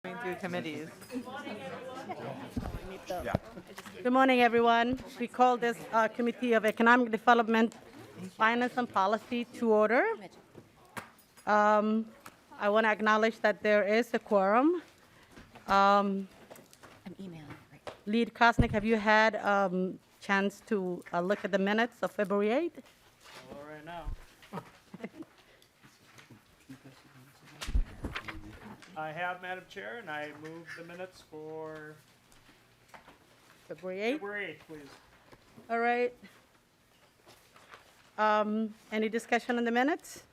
Through committees. Good morning, everyone. We call this Committee of Economic Development, Finance and Policy to order. I want to acknowledge that there is a quorum. I'm emailing right. Lead Kosnick, have you had chance to look at the minutes of February 8th? Well, right now. I have, Madam Chair, and I move the minutes for February 8th? February 8th, please. All right. Any discussion on the minutes?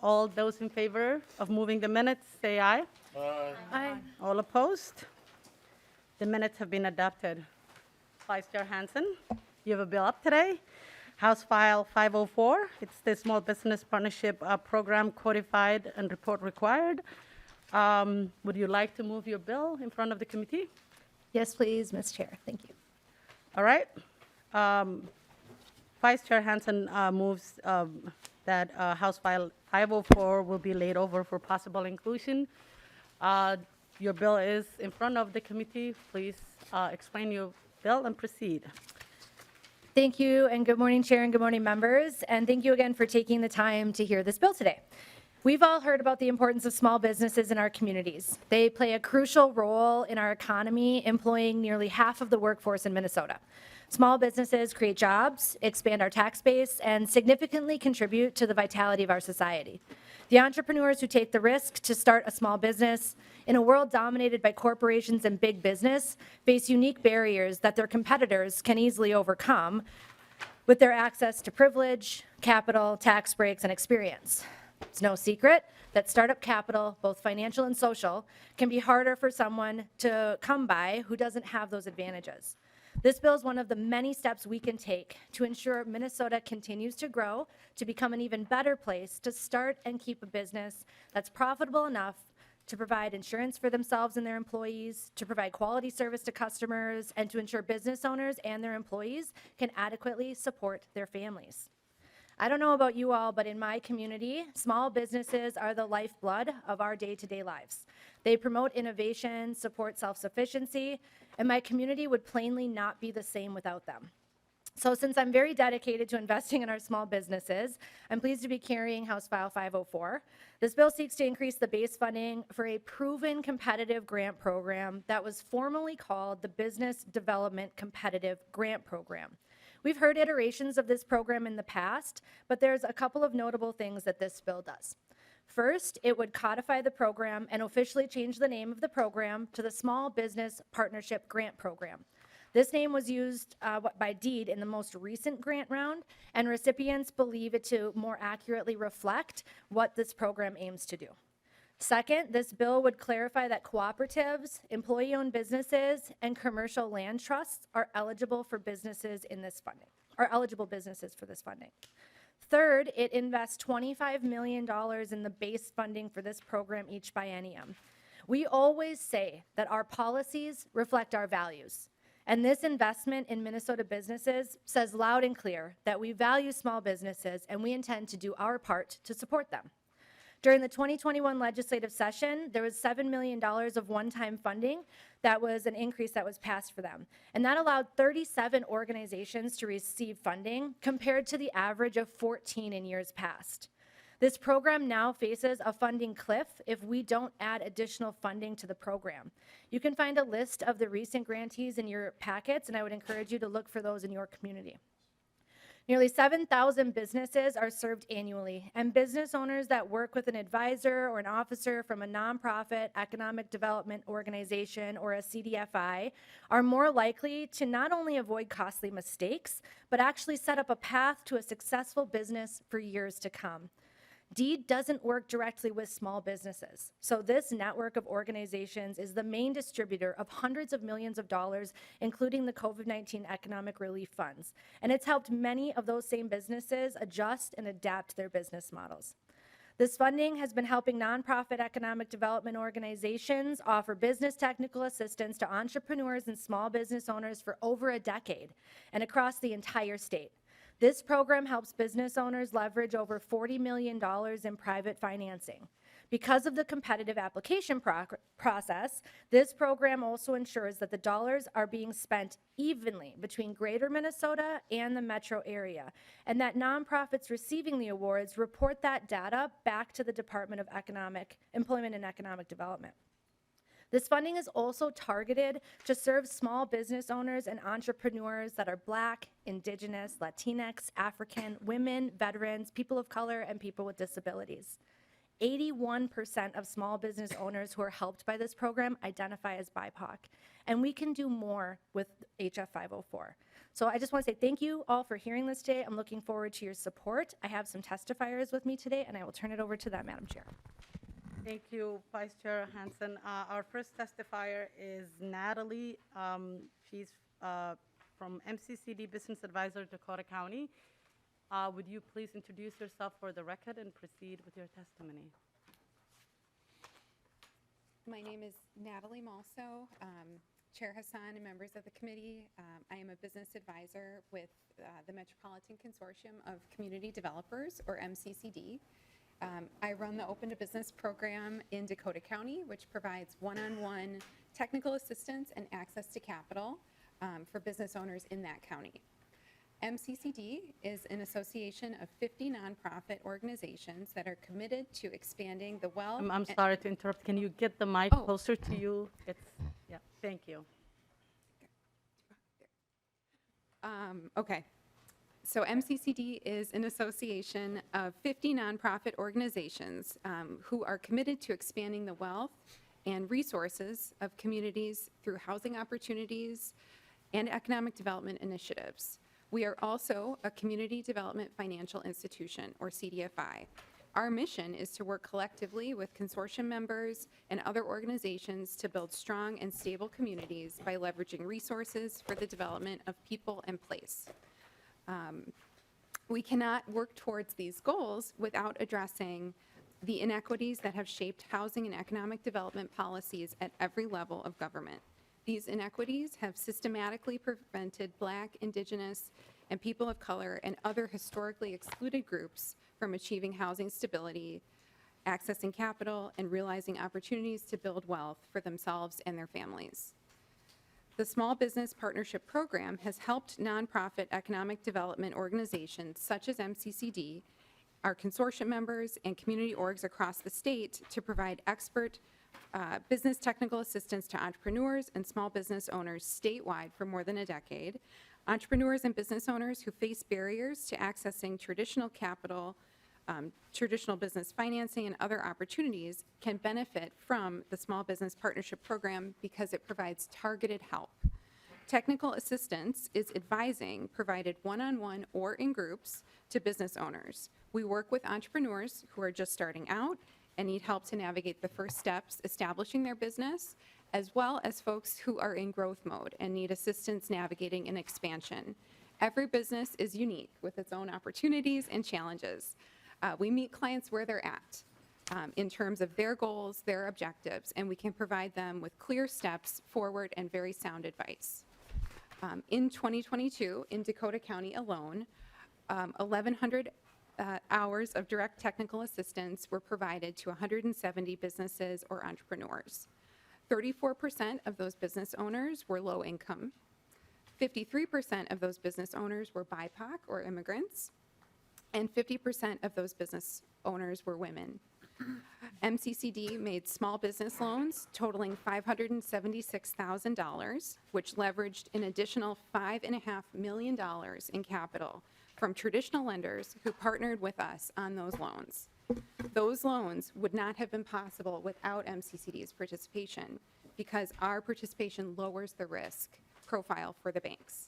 All those in favor of moving the minutes, say aye. Aye. All opposed? The minutes have been adopted. Vice Chair Hanson, you have a bill up today. House File 504, it's the Small Business Partnership Program codified and report required. Would you like to move your bill in front of the committee? Yes, please, Ms. Chair. Thank you. All right. Vice Chair Hanson moves that House File 504 will be laid over for possible inclusion. Your bill is in front of the committee. Please explain your bill and proceed. Thank you, and good morning, Chair, and good morning, members. And thank you again for taking the time to hear this bill today. We've all heard about the importance of small businesses in our communities. They play a crucial role in our economy, employing nearly half of the workforce in Minnesota. Small businesses create jobs, expand our tax base, and significantly contribute to the vitality of our society. The entrepreneurs who take the risk to start a small business in a world dominated by corporations and big business face unique barriers that their competitors can easily overcome with their access to privilege, capital, tax breaks, and experience. It's no secret that startup capital, both financial and social, can be harder for someone to come by who doesn't have those advantages. This bill is one of the many steps we can take to ensure Minnesota continues to grow, to become an even better place to start and keep a business that's profitable enough to provide insurance for themselves and their employees, to provide quality service to customers, and to ensure business owners and their employees can adequately support their families. I don't know about you all, but in my community, small businesses are the lifeblood of our day-to-day lives. They promote innovation, support self-sufficiency, and my community would plainly not be the same without them. So since I'm very dedicated to investing in our small businesses, I'm pleased to be carrying House File 504. This bill seeks to increase the base funding for a proven competitive grant program that was formerly called the Business Development Competitive Grant Program. We've heard iterations of this program in the past, but there's a couple of notable things that this bill does. First, it would codify the program and officially change the name of the program to the Small Business Partnership Grant Program. This name was used by deed in the most recent grant round, and recipients believe it to more accurately reflect what this program aims to do. Second, this bill would clarify that cooperatives, employee-owned businesses, and commercial land trusts are eligible for businesses in this funding, are eligible businesses for this funding. Third, it invests $25 million in the base funding for this program each biennium. We always say that our policies reflect our values, and this investment in Minnesota businesses says loud and clear that we value small businesses and we intend to do our part to support them. During the 2021 legislative session, there was $7 million of one-time funding. That was an increase that was passed for them. And that allowed 37 organizations to receive funding compared to the average of 14 in years past. This program now faces a funding cliff if we don't add additional funding to the program. You can find a list of the recent grantees in your packets, and I would encourage you to look for those in your community. Nearly 7,000 businesses are served annually, and business owners that work with an advisor or an officer from a nonprofit economic development organization or a CDFI are more likely to not only avoid costly mistakes, but actually set up a path to a successful business for years to come. DEED doesn't work directly with small businesses, so this network of organizations is the main distributor of hundreds of millions of dollars, including the COVID-19 economic relief funds, and it's helped many of those same businesses adjust and adapt their business models. This funding has been helping nonprofit economic development organizations offer business technical assistance to entrepreneurs and small business owners for over a decade and across the entire state. This program helps business owners leverage over $40 million in private financing. Because of the competitive application process, this program also ensures that the dollars are being spent evenly between Greater Minnesota and the metro area, and that nonprofits receiving the awards report that data back to the Department of Employment and Economic Development. This funding is also targeted to serve small business owners and entrepreneurs that are Black, Indigenous, Latinx, African, women, veterans, people of color, and people with disabilities. 81% of small business owners who are helped by this program identify as BIPOC, and we can do more with HF 504. So I just want to say thank you all for hearing this today. I'm looking forward to your support. I have some testifiers with me today, and I will turn it over to them, Madam Chair. Thank you, Vice Chair Hanson. Our first testifier is Natalie. She's from MCCD Business Advisor, Dakota County. Would you please introduce yourself for the record and proceed with your testimony? My name is Natalie Malso, Chair Hassan and members of the committee. I am a business advisor with the Metropolitan Consortium of Community Developers, or MCCD. I run the Open to Business program in Dakota County, which provides one-on-one technical assistance and access to capital for business owners in that county. MCCD is an association of 50 nonprofit organizations that are committed to expanding the wealth. I'm sorry to interrupt. Can you get the mic closer to you? Yeah, thank you. Okay. So MCCD is an association of 50 nonprofit organizations who are committed to expanding the wealth and resources of communities through housing opportunities and economic development initiatives. We are also a community development financial institution, or CDFI. Our mission is to work collectively with consortium members and other organizations to build strong and stable communities by leveraging resources for the development of people and place. We cannot work towards these goals without addressing the inequities that have shaped housing and economic development policies at every level of government. These inequities have systematically prevented Black, Indigenous, and people of color and other historically excluded groups from achieving housing stability, accessing capital, and realizing opportunities to build wealth for themselves and their families. The Small Business Partnership Program has helped nonprofit economic development organizations such as MCCD, our consortium members, and community orgs across the state to provide expert business technical assistance to entrepreneurs and small business owners statewide for more than a decade. Entrepreneurs and business owners who face barriers to accessing traditional capital, traditional business financing, and other opportunities can benefit from the Small Business Partnership Program because it provides targeted help. Technical assistance is advising provided one-on-one or in groups to business owners. We work with entrepreneurs who are just starting out and need help to navigate the first steps establishing their business, as well as folks who are in growth mode and need assistance navigating an expansion. Every business is unique with its own opportunities and challenges. We meet clients where they're at in terms of their goals, their objectives, and we can provide them with clear steps forward and very sound advice. In 2022, in Dakota County alone, 1,100 hours of direct technical assistance were provided to 170 businesses or entrepreneurs. 34% of those business owners were low income. 53% of those business owners were BIPOC or immigrants, and 50% of those business owners were women. MCCD made small business loans totaling $576,000, which leveraged an additional $5.5 million in capital from traditional lenders who partnered with us on those loans. Those loans would not have been possible without MCCD's participation because our participation lowers the risk profile for the banks.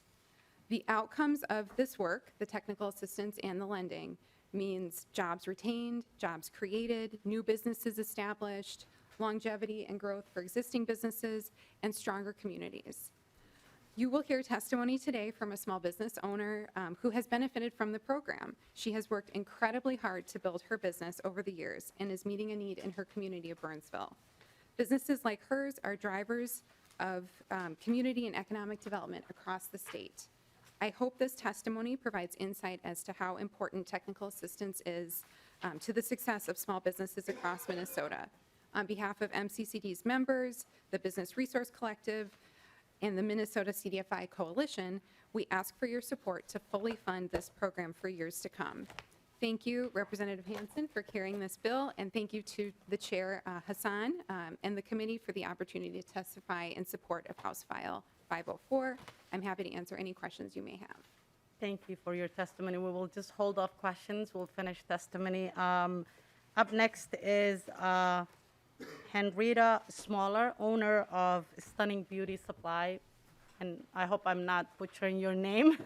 The outcomes of this work, the technical assistance and the lending, means jobs retained, jobs created, new businesses established, longevity and growth for existing businesses, and stronger communities. You will hear testimony today from a small business owner who has benefited from the program. She has worked incredibly hard to build her business over the years and is meeting a need in her community of Burnsville. Businesses like hers are drivers of community and economic development across the state. I hope this testimony provides insight as to how important technical assistance is to the success of small businesses across Minnesota. On behalf of MCCD's members, the Business Resource Collective, and the Minnesota CDFI Coalition, we ask for your support to fully fund this program for years to come. Thank you, Representative Hanson, for carrying this bill, and thank you to the Chair, Hassan, and the committee for the opportunity to testify in support of House File 504. I'm happy to answer any questions you may have. Thank you for your testimony. We will just hold off questions. We'll finish testimony. Up next is Henrietta Smaller, owner of Stunning Beauty Supply, and I hope I'm not butchering your name.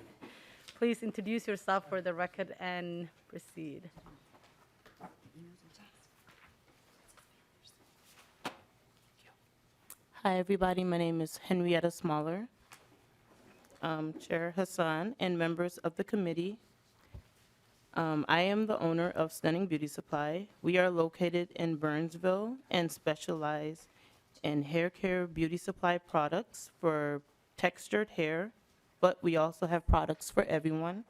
Please introduce yourself for the record and proceed. Hi, everybody. My name is Henrietta Smaller. Chair Hassan and members of the committee. I am the owner of Stunning Beauty Supply. We are located in Burnsville and specialize in hair care beauty supply products for textured hair, but we also have products for everyone.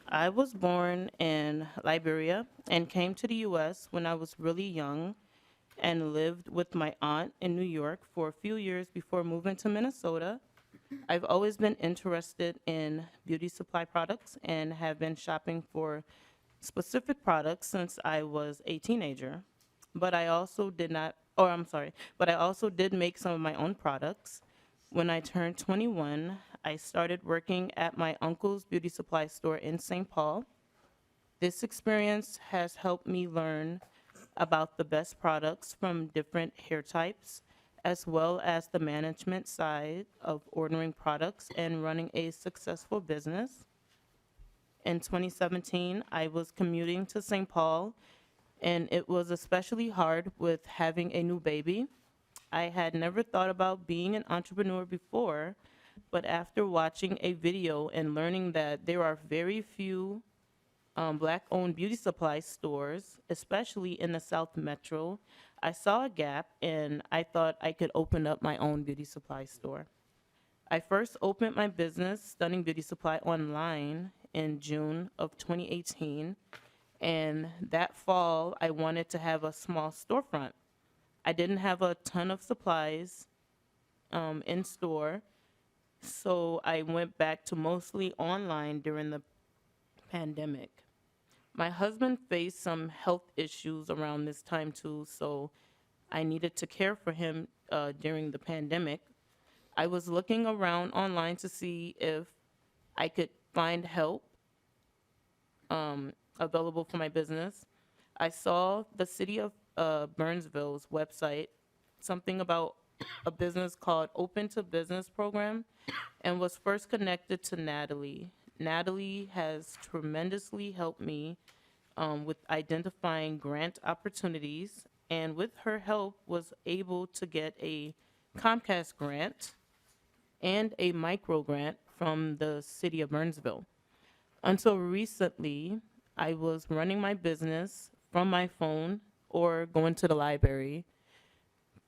I was born in Liberia and came to the U.S. when I was really young and lived with my aunt in New York for a few years before moving to Minnesota. I've always been interested in beauty supply products and have been shopping for specific products since I was a teenager. But I also did make some of my own products. When I turned 21, I started working at my uncle's beauty supply store in St. Paul. This experience has helped me learn about the best products from different hair types, as well as the management side of ordering products and running a successful business. In 2017, I was commuting to St. Paul, and it was especially hard with having a new baby. I had never thought about being an entrepreneur before, but after watching a video and learning that there are very few Black-owned beauty supply stores, especially in the South Metro, I saw a gap and I thought I could open up my own beauty supply store. I first opened my business, Stunning Beauty Supply, online in June of 2018, and that fall I wanted to have a small storefront. I didn't have a ton of supplies in store, so I went back to mostly online during the pandemic. My husband faced some health issues around this time too, so I needed to care for him during the pandemic. I was looking around online to see if I could find help available for my business. I saw the city of Burnsville's website, something about a business called Open to Business program, and was first connected to Natalie. Natalie has tremendously helped me with identifying grant opportunities, and with her help was able to get a Comcast grant and a micro grant from the city of Burnsville. Until recently, I was running my business from my phone or going to the library,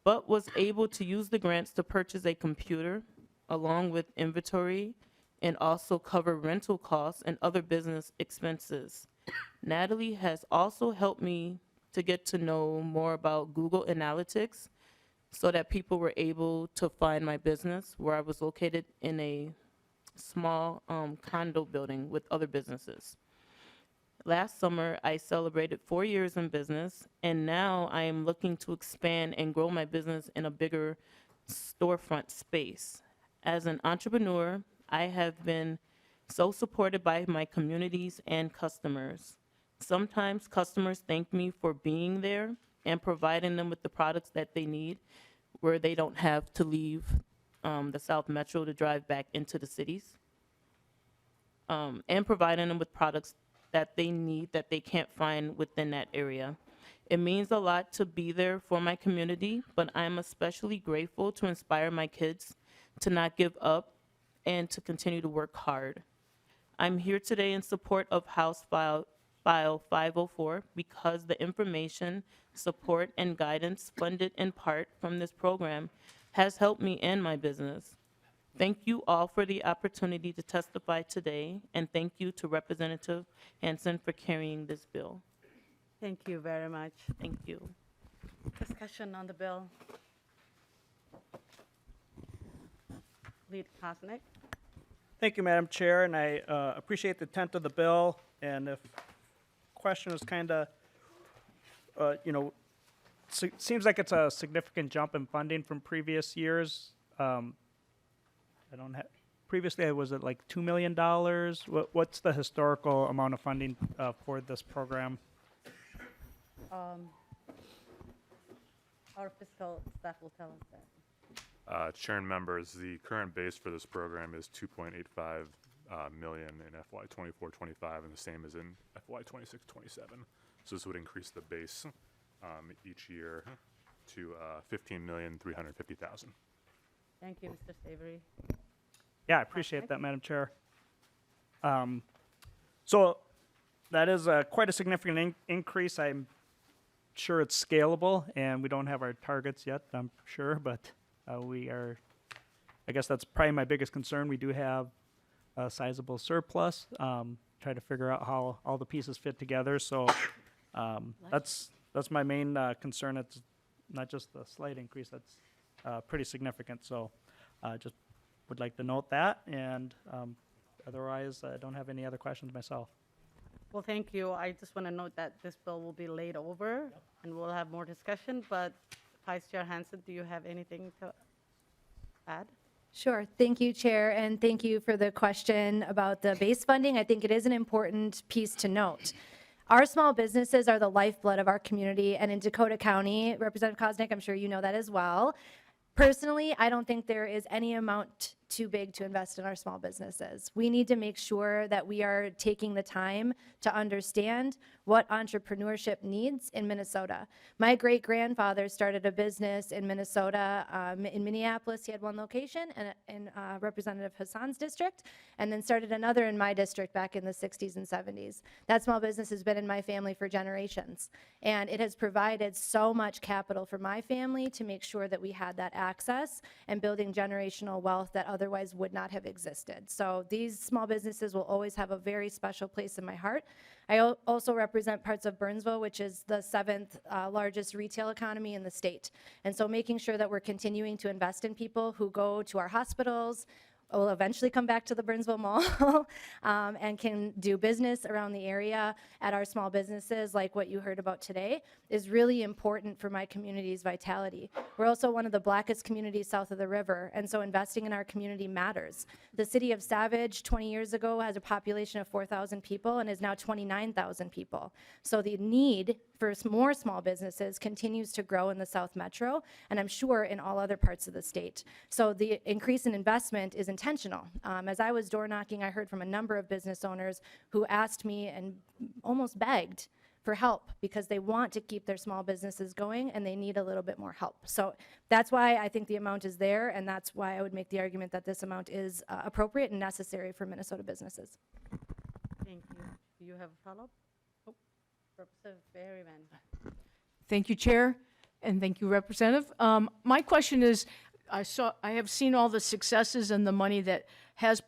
but was able to use the grants to purchase a computer along with inventory and also cover rental costs and other business expenses. Natalie has also helped me to get to know more about Google Analytics so that people were able to find my business, where I was located in a small condo building with other businesses. Last summer, I celebrated 4 years in business, and now I am looking to expand and grow my business in a bigger storefront space. As an entrepreneur, I have been so supported by my communities and customers. Sometimes customers thank me for being there and providing them with the products that they need, where they don't have to leave the South Metro to drive back into the cities, and providing them with products that they need that they can't find within that area. It means a lot to be there for my community, but I'm especially grateful to inspire my kids to not give up and to continue to work hard. I'm here today in support of House File 504 because the information, support, and guidance funded in part from this program has helped me and my business. Thank you all for the opportunity to testify today, and thank you to Representative Hanson for carrying this bill. Thank you very much. Thank you. Discussion on the bill. Lead Kosnick. Thank you, Madam Chair, and I appreciate the intent of the bill. And if question is kind of, seems like it's a significant jump in funding from previous years. I don't have. Previously, was it like $2 million? What's the historical amount of funding for this program? Our fiscal staff will tell us that. Chair and members, the current base for this program is 2.85 million in FY 24-25, and the same as in FY 26-27. So this would increase the base each year to 15,350,000. Thank you, Mr. Savory. Yeah, I appreciate that, Madam Chair. So that is quite a significant increase. I'm sure it's scalable, and we don't have our targets yet, I'm sure, but we are, I guess that's probably my biggest concern. We do have a sizable surplus. Try to figure out how all the pieces fit together. So that's my main concern. It's not just a slight increase, that's pretty significant. So just would like to note that, and otherwise, I don't have any other questions myself. Well, thank you. I just want to note that this bill will be laid over, and we'll have more discussion, but Vice Chair Hanson, do you have anything to add? Sure. Thank you, Chair, and thank you for the question about the base funding. I think it is an important piece to note. Our small businesses are the lifeblood of our community, and in Dakota County, Representative Kosnick, I'm sure you know that as well. Personally, I don't think there is any amount too big to invest in our small businesses. We need to make sure that we are taking the time to understand what entrepreneurship needs in Minnesota. My great-grandfather started a business in Minnesota, in Minneapolis. He had one location in Representative Hassan's district, and then started another in my district back in the 60s and 70s. That small business has been in my family for generations, and it has provided so much capital for my family to make sure that we had that access and building generational wealth that otherwise would not have existed. So these small businesses will always have a very special place in my heart. I also represent parts of Burnsville, which is the 7th largest retail economy in the state. And so making sure that we're continuing to invest in people who go to our hospitals, will eventually come back to the Burnsville Mall and can do business around the area at our small businesses like what you heard about today is really important for my community's vitality. We're also one of the blackest communities south of the river, and so investing in our community matters. The city of Savage 20 years ago has a population of 4,000 people and is now 29,000 people. So the need for more small businesses continues to grow in the South Metro, and I'm sure in all other parts of the state. So the increase in investment is intentional. As I was door knocking, I heard from a number of business owners who asked me and almost begged for help because they want to keep their small businesses going and they need a little bit more help. So that's why I think the amount is there, and that's why I would make the argument that this amount is appropriate and necessary for Minnesota businesses. Thank you. Do you have a follow-up? Oh, Representative Berryman. Thank you, Chair, and thank you, Representative. My question is, I have seen all the successes and the money that has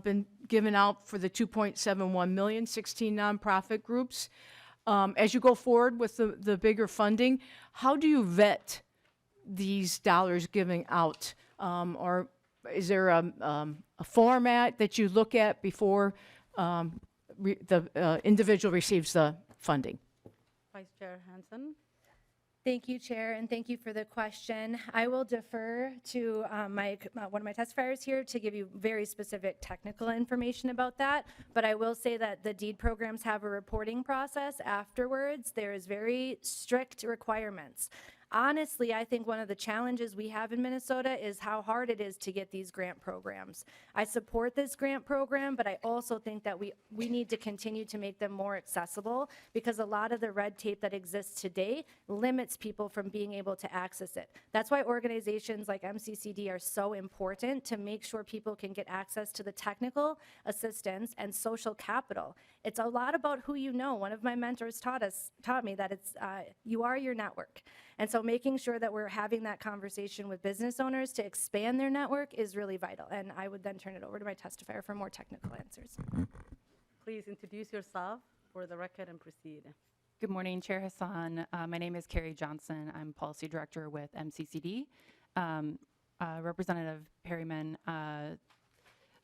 been given out for the 2.71 million, 16 nonprofit groups. As you go forward with the bigger funding, how do you vet these dollars giving out? Or is there a format that you look at before the individual receives the funding? Vice Chair Hanson. Thank you, Chair, and thank you for the question. I will defer to one of my testifiers here to give you very specific technical information about that, but I will say that the deed programs have a reporting process afterwards. There is very strict requirements. Honestly, I think one of the challenges we have in Minnesota is how hard it is to get these grant programs. I support this grant program, but I also think that we need to continue to make them more accessible because a lot of the red tape that exists today limits people from being able to access it. That's why organizations like MCCD are so important to make sure people can get access to the technical assistance and social capital. It's a lot about who you know. One of my mentors taught me that it's you are your network. And so making sure that we're having that conversation with business owners to expand their network is really vital. And I would then turn it over to my testifier for more technical answers. Please introduce yourself for the record and proceed. Good morning, Chair Hassan. My name is Carrie Johnson. I'm Policy Director with MCCD. Representative Perryman,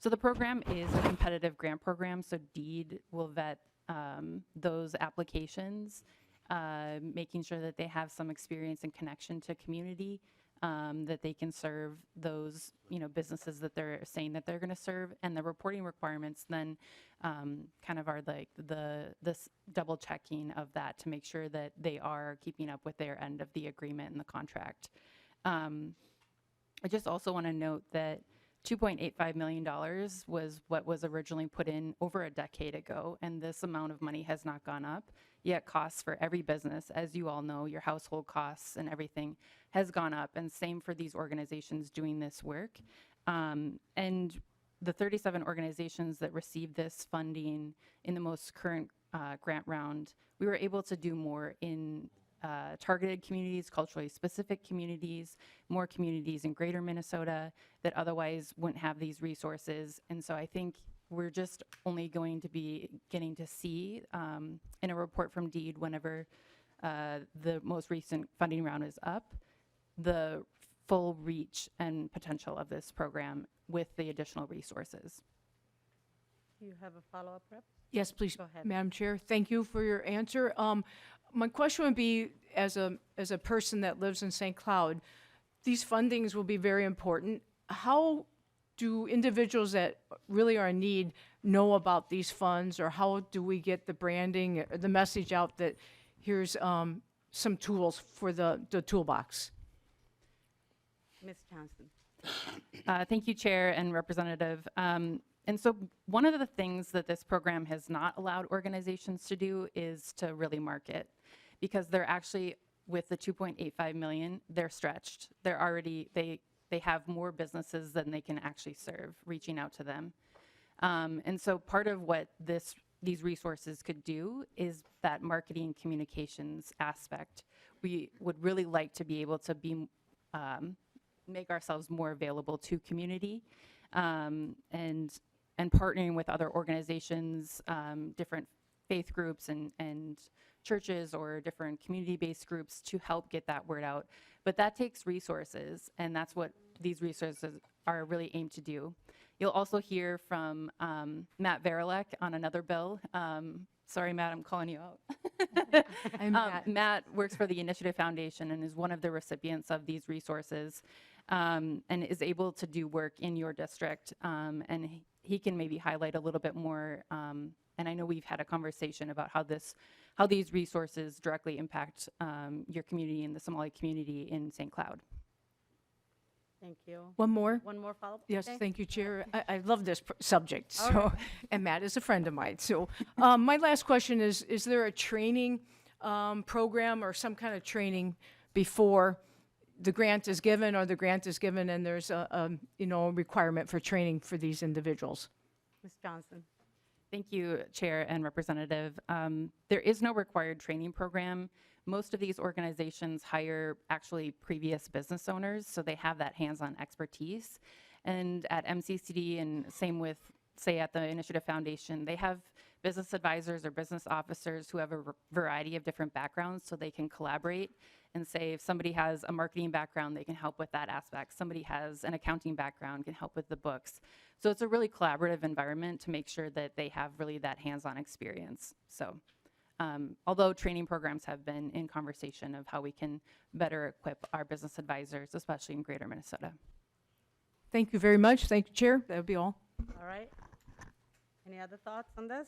so the program is a competitive grant program, so DEED will vet those applications, making sure that they have some experience and connection to community, that they can serve those, businesses that they're saying that they're going to serve, and the reporting requirements then kind of are like this double checking of that to make sure that they are keeping up with their end of the agreement and the contract. I just also want to note that $2.85 million was what was originally put in over a decade ago, and this amount of money has not gone up. Yet costs for every business, as you all know, your household costs and everything has gone up, and same for these organizations doing this work. And the 37 organizations that received this funding in the most current grant round, we were able to do more in targeted communities, culturally specific communities, more communities in greater Minnesota that otherwise wouldn't have these resources. And so I think we're just only going to be getting to see in a report from DEED whenever the most recent funding round is up, the full reach and potential of this program with the additional resources. You have a follow-up, Rep? Yes, please, Go ahead. Madam Chair. Thank you for your answer. My question would be, as a person that lives in St. Cloud, these fundings will be very important. How do individuals that really are in need know about these funds, or how do we get the branding, or the message out that here's some tools for the toolbox? Ms. Johnson. Thank you, Chair and Representative. And so one of the things that this program has not allowed organizations to do is to really market, because they're actually, with the 2.85 million, they're stretched. They're already, they have more businesses than they can actually serve, reaching out to them. And so part of what these resources could do is that marketing communications aspect. We would really like to be able to be make ourselves more available to community, and partnering with other organizations, different faith groups and churches or different community-based groups to help get that word out. But that takes resources, and that's what these resources are really aimed to do. You'll also hear from Matt Verilek on another bill. Sorry, Matt, I'm calling you out. Matt works for the Initiative Foundation and is one of the recipients of these resources, and is able to do work in your district. And he can maybe highlight a little bit more. And I know we've had a conversation about how these resources directly impact your community and the Somali community in St. Cloud. Thank you. One more? One more follow-up? Yes, Okay. thank you, Chair. I love this subject, All so, right. and Matt is a friend of mine. So my last question is there a training program or some kind of training before the grant is given, or the grant is given and there's a requirement for training for these individuals? Ms. Johnson. Thank you, Chair and Representative. There is no required training program. Most of these organizations hire actually previous business owners, so they have that hands-on expertise. And at MCCD, and same with, say, at the Initiative Foundation, they have business advisors or business officers who have a variety of different backgrounds, so they can collaborate and say if somebody has a marketing background, they can help with that aspect. Somebody has an accounting background, can help with the books. So it's a really collaborative environment to make sure that they have really that hands-on experience. So although training programs have been in conversation of how we can better equip our business advisors, especially in greater Minnesota. Thank you very much. Thank you, Chair. That would be all. All right. Any other thoughts on this?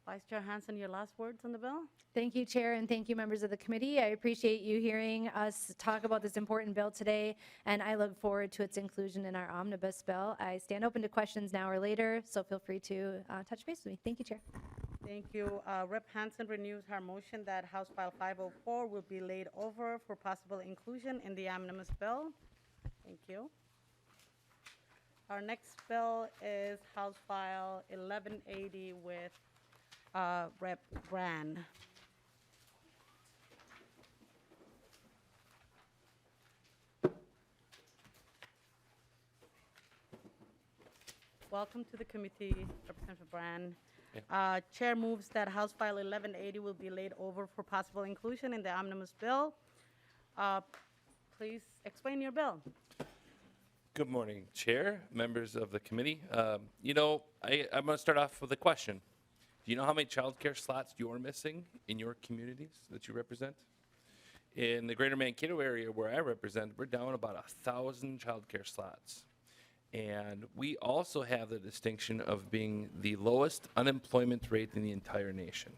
Vice Chair Hanson, your last words on the bill? Thank you, Chair, and thank you, members of the committee. I appreciate you hearing us talk about this important bill today, and I look forward to its inclusion in our omnibus bill. I stand open to questions now or later, so feel free to touch base with me. Thank you, Chair. Thank you. Rep. Hanson renews her motion that House File 504 will be laid over for possible inclusion in the omnibus bill. Thank you. Our next bill is House File 1180 with Rep. Brand. Welcome to the committee, Representative Brand. Chair moves that House File 1180 will be laid over for possible inclusion in the omnibus bill. Please explain your bill. Good morning, Chair, members of the committee. I'm going to start off with a question. Do you know how many childcare slots you're missing in your communities that you represent? In the greater Mankato area where I represent, we're down about 1,000 childcare slots. And we also have the distinction of being the lowest unemployment rate in the entire nation.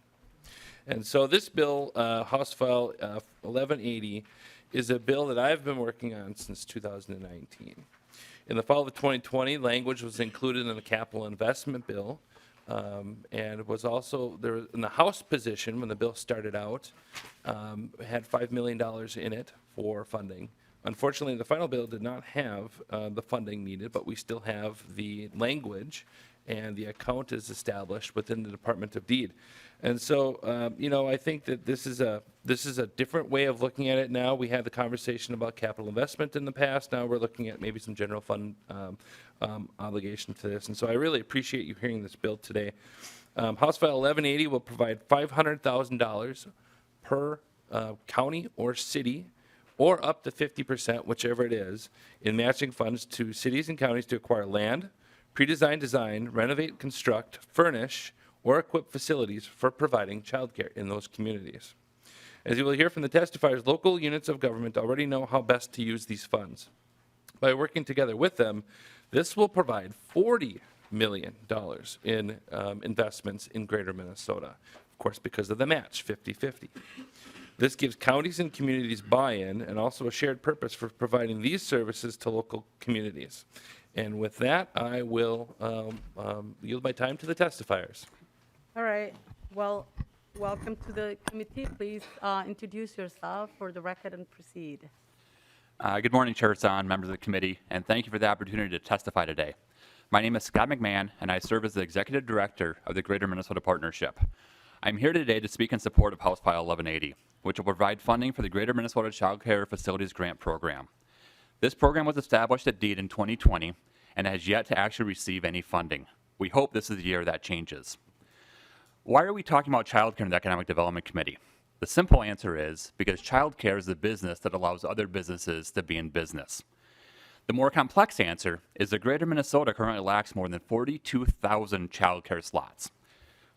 And so this bill, House File 1180, is a bill that I've been working on since 2019. In the fall of 2020, language was included in the capital investment bill, and was also there in the House position when the bill started out, had $5 million in it for funding. Unfortunately, the final bill did not have the funding needed, but we still have the language, and the account is established within the Department of Deed. And so, I think that this is a different way of looking at it now. We had the conversation about capital investment in the past. Now we're looking at maybe some general fund obligation to this. And so I really appreciate you hearing this bill today. House File 1180 will provide $500,000 per county or city, or up to 50%, whichever it is, in matching funds to cities and counties to acquire land, pre-design, design, renovate, construct, furnish, or equip facilities for providing childcare in those communities. As you will hear from the testifiers, local units of government already know how best to use these funds. By working together with them, this will provide $40 million in investments in greater Minnesota, of course, because of the match, 50-50. This gives counties and communities buy-in and also a shared purpose for providing these services to local communities. And with that, I will yield my time to the testifiers. All right. Well, welcome to the committee. Please introduce yourself for the record and proceed. Good morning, Chair Hassan, members of the committee, and thank you for the opportunity to testify today. My name is Scott McMahon, and I serve as the Executive Director of the Greater Minnesota Partnership. I'm here today to speak in support of House File 1180, which will provide funding for the Greater Minnesota Child Care Facilities Grant Program. This program was established at DEED in 2020 and has yet to actually receive any funding. We hope this is the year that changes. Why are we talking about childcare in the Economic Development Committee? The simple answer is because childcare is the business that allows other businesses to be in business. The more complex answer is that Greater Minnesota currently lacks more than 42,000 childcare slots,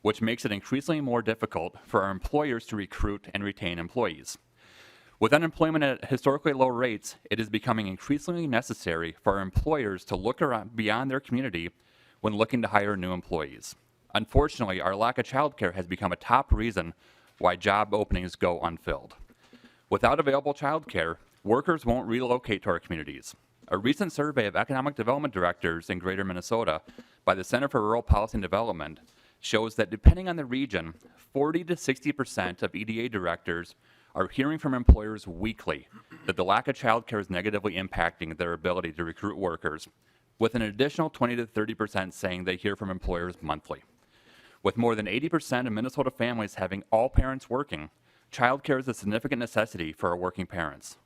which makes it increasingly more difficult for our employers to recruit and retain employees. With unemployment at historically low rates, it is becoming increasingly necessary for our employers to look around beyond their community when looking to hire new employees. Unfortunately, our lack of childcare has become a top reason why job openings go unfilled. Without available childcare, workers won't relocate to our communities. A recent survey of economic development directors in Greater Minnesota by the Center for Rural Policy and Development shows that depending on the region, 40 to 60% of EDA directors are hearing from employers weekly that the lack of childcare is negatively impacting their ability to recruit workers, with an additional 20 to 30% saying they hear from employers monthly. With more than 80% of Minnesota families having all parents working, childcare is a significant necessity for our working parents.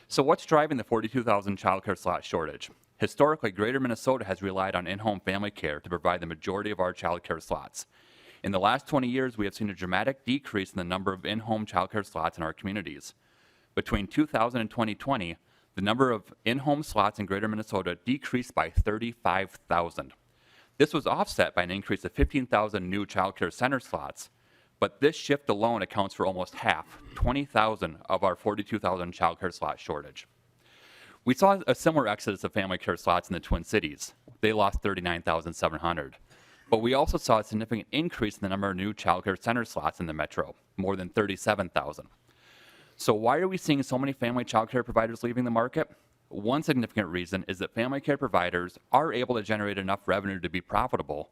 So what's driving the 42,000 childcare slot shortage? Historically, Greater Minnesota has relied on in-home family care to provide the majority of our childcare slots. In the last 20 years, we have seen a dramatic decrease in the number of in-home childcare slots in our communities. Between 2000 and 2020, the number of in-home slots in Greater Minnesota decreased by 35,000. This was offset by an increase of 15,000 new childcare center slots, but this shift alone accounts for almost half, 20,000 of our 42,000 childcare slot shortage. We saw a similar exodus of family care slots in the Twin Cities. They lost 39,700. But we also saw a significant increase in the number of new childcare center slots in the metro, more than 37,000. So why are we seeing so many family childcare providers leaving the market? One significant reason is that family care providers are able to generate enough revenue to be profitable,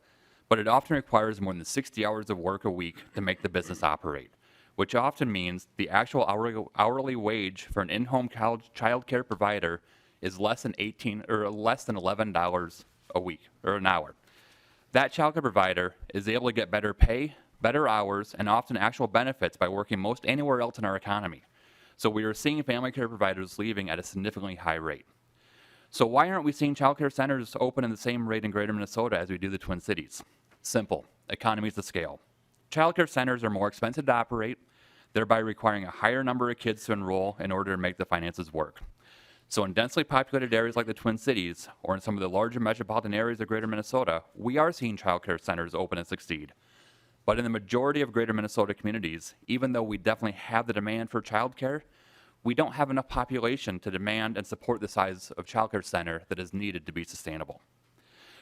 but it often requires more than 60 hours of work a week to make the business operate, which often means the actual hourly wage for an in-home child care provider is less than $11 a week or an hour. That child care provider is able to get better pay, better hours, and often actual benefits by working most anywhere else in our economy. So we are seeing family care providers leaving at a significantly high rate. So why aren't we seeing child care centers open in the same rate in Greater Minnesota as we do the Twin Cities? Simple. Economies of scale. Childcare centers are more expensive to operate, thereby requiring a higher number of kids to enroll in order to make the finances work. So in densely populated areas like the Twin Cities, or in some of the larger metropolitan areas of greater Minnesota, we are seeing childcare centers open and succeed. But in the majority of greater Minnesota communities, even though we definitely have the demand for childcare, we don't have enough population to demand and support the size of childcare center that is needed to be sustainable.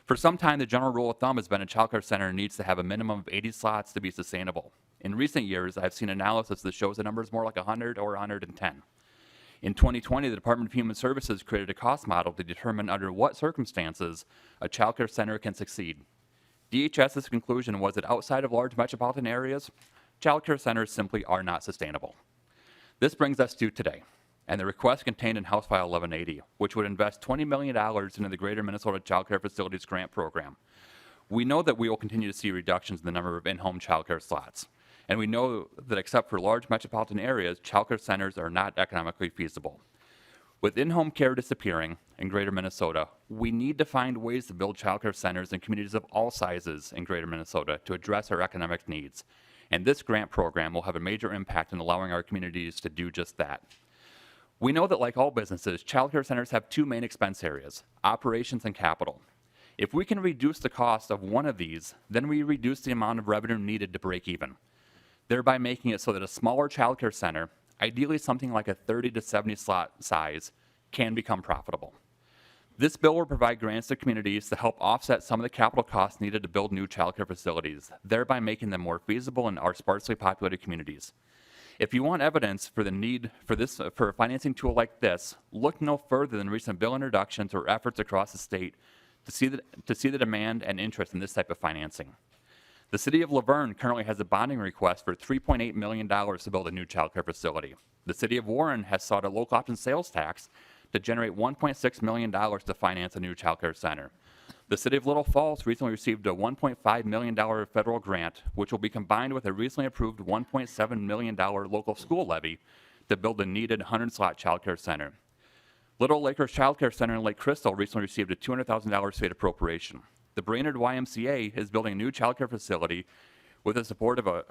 For some time, the general rule of thumb has been a childcare center needs to have a minimum of 80 slots to be sustainable. In recent years, I've seen analysis that shows the number is more like 100 or 110. In 2020, the Department of Human Services created a cost model to determine under what circumstances a childcare center can succeed. DHS's conclusion was that outside of large metropolitan areas, childcare centers simply are not sustainable. This brings us to today, and the request contained in House File 1180, which would invest $20 million into the Greater Minnesota Child Care Facilities Grant Program. We know that we will continue to see reductions in the number of in-home childcare slots, and we know that except for large metropolitan areas, childcare centers are not economically feasible. With in-home care disappearing in Greater Minnesota, we need to find ways to build childcare centers in communities of all sizes in Greater Minnesota to address our economic needs. And this grant program will have a major impact in allowing our communities to do just that. We know that like all businesses, childcare centers have two main expense areas, operations and capital. If we can reduce the cost of one of these, then we reduce the amount of revenue needed to break even, thereby making it so that a smaller childcare center, ideally something like a 30 to 70 slot size, can become profitable. This bill will provide grants to communities to help offset some of the capital costs needed to build new childcare facilities, thereby making them more feasible in our sparsely populated communities. If you want evidence for the need for a financing tool like this, look no further than recent bill introductions or efforts across the state to see the demand and interest in this type of financing. The city of Laverne currently has a bonding request for $3.8 million to build a new childcare facility. The city of Warren has sought a local option sales tax to generate $1.6 million to finance a new childcare center. The city of Little Falls recently received a $1.5 million federal grant, which will be combined with a recently approved $1.7 million local school levy to build a needed 100-slot childcare center. Little Lakers Child Care Center in Lake Crystal recently received a $200,000 state appropriation. The Brainerd YMCA is building a new childcare facility with the support of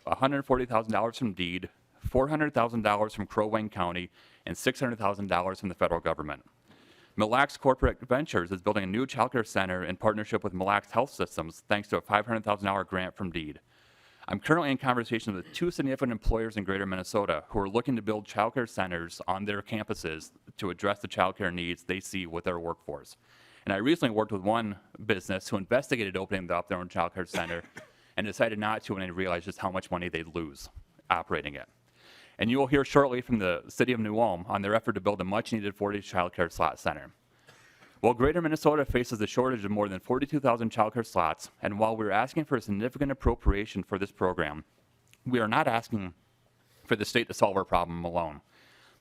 $140,000 from DEED, $400,000 from Crow Wing County, and $600,000 from the federal government. Mille Lacs Corporate Ventures is building a new childcare center in partnership with Mille Lacs Health Systems thanks to a $500,000 grant from DEED. I'm currently in conversation with two significant employers in Greater Minnesota who are looking to build childcare centers on their campuses to address the childcare needs they see with their workforce. And I recently worked with one business who investigated opening up their own childcare center and decided not to when they realized just how much money they'd lose operating it. And you will hear shortly from the city of New Ulm on their effort to build a much-needed 40 childcare slot center. While Greater Minnesota faces a shortage of more than 42,000 childcare slots, and while we're asking for a significant appropriation for this program, we are not asking for the state to solve our problem alone.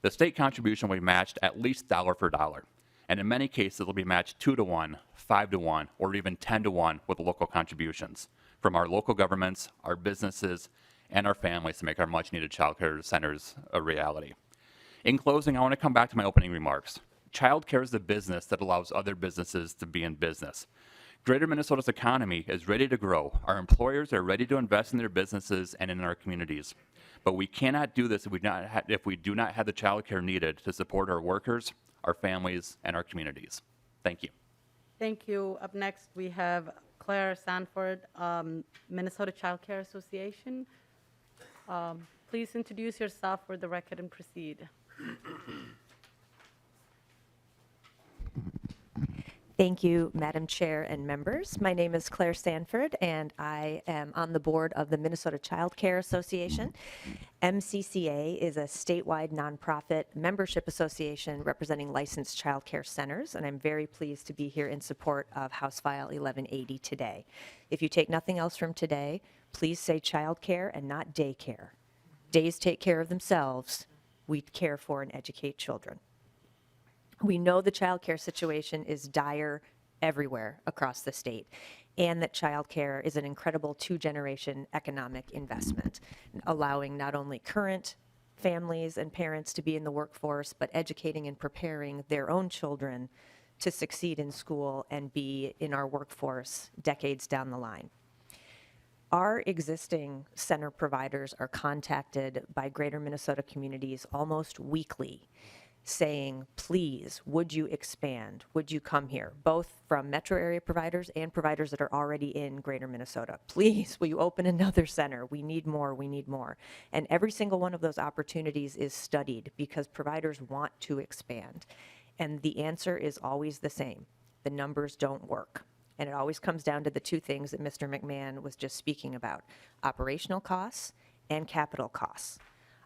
The state contribution will be matched at least dollar for dollar, and in many cases it will be matched 2 to 1, 5 to 1, or even 10 to 1 with local contributions from our local governments, our businesses, and our families to make our much-needed childcare centers a reality. In closing, I want to come back to my opening remarks. Childcare is the business that allows other businesses to be in business. Greater Minnesota's economy is ready to grow. Our employers are ready to invest in their businesses and in our communities. But we cannot do this if we do not have the childcare needed to support our workers, our families, and our communities. Thank you. Thank you. Up next, we have Claire Sanford, Minnesota Child Care Association. Please introduce yourself for the record and proceed. Thank you, Madam Chair and members. My name is Claire Sanford, and I am on the board of the Minnesota Child Care Association. MCCA is a statewide nonprofit membership association representing licensed child care centers, and I'm very pleased to be here in support of House File 1180 today. If you take nothing else from today, please say child care and not daycare. Days take care of themselves. We care for and educate children. We know the child care situation is dire everywhere across the state, and that child care is an incredible two-generation economic investment, allowing not only current families and parents to be in the workforce, but educating and preparing their own children to succeed in school and be in our workforce decades down the line. Our existing center providers are contacted by Greater Minnesota communities almost weekly saying, please, would you expand? Would you come here? Both from metro area providers and providers that are already in Greater Minnesota. Please, will you open another center? We need more, we need more. And every single one of those opportunities is studied because providers want to expand. And the answer is always the same. The numbers don't work. And it always comes down to the two things that Mr. McMahon was just speaking about, operational costs and capital costs.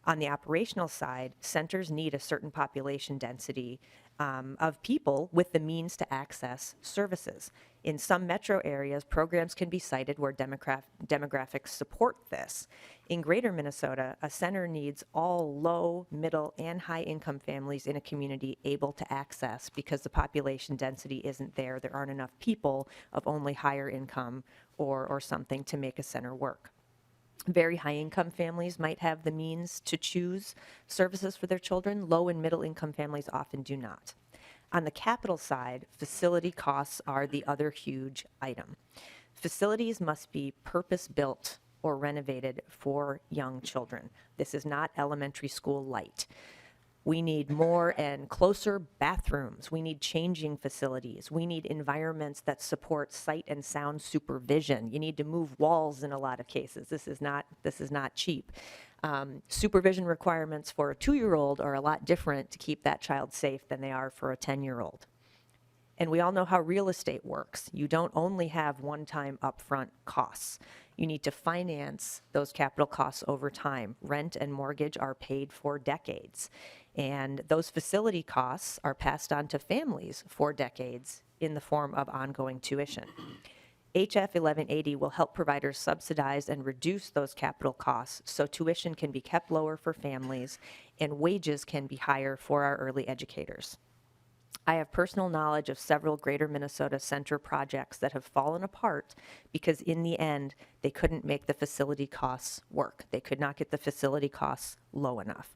On the operational side, centers need a certain population density of people with the means to access services. In some metro areas, programs can be cited where demographics support this. In Greater Minnesota, a center needs all low, middle, and high income families in a community able to access because the population density isn't there. There aren't enough people of only higher income or something to make a center work. Very high-income families might have the means to choose services for their children. Low and middle-income families often do not. On the capital side, facility costs are the other huge item. Facilities must be purpose-built or renovated for young children. This is not elementary school light. We need more and closer bathrooms. We need changing facilities. We need environments that support sight and sound supervision. You need to move walls in a lot of cases. This is not cheap. Supervision requirements for a 2-year-old are a lot different to keep that child safe than they are for a 10-year-old. And we all know how real estate works. You don't only have one-time upfront costs. You need to finance those capital costs over time. Rent and mortgage are paid for decades. And those facility costs are passed on to families for decades in the form of ongoing tuition. HF 1180 will help providers subsidize and reduce those capital costs so tuition can be kept lower for families and wages can be higher for our early educators. I have personal knowledge of several Greater Minnesota Center projects that have fallen apart because in the end, they couldn't make the facility costs work. They could not get the facility costs low enough.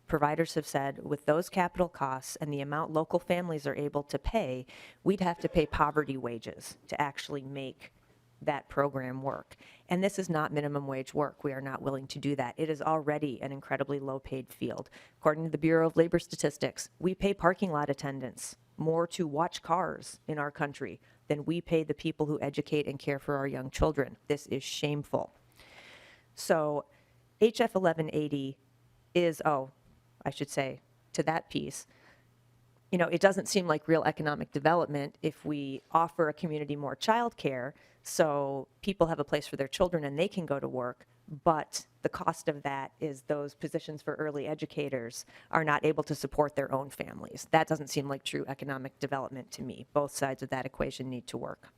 Providers have said, with those capital costs and the amount local families are able to pay, we'd have to pay poverty wages to actually make that program work. And this is not minimum wage work. We are not willing to do that. It is already an incredibly low-paid field. According to the Bureau of Labor Statistics, we pay parking lot attendants more to watch cars in our country than we pay the people who educate and care for our young children. This is shameful. So HF 1180 is, I should say, to that piece, you know, it doesn't seem like real economic development if we offer a community more childcare so people have a place for their children and they can go to work, but the cost of that is those positions for early educators are not able to support their own families. That doesn't seem like true economic development to me. Both sides of that equation need to work.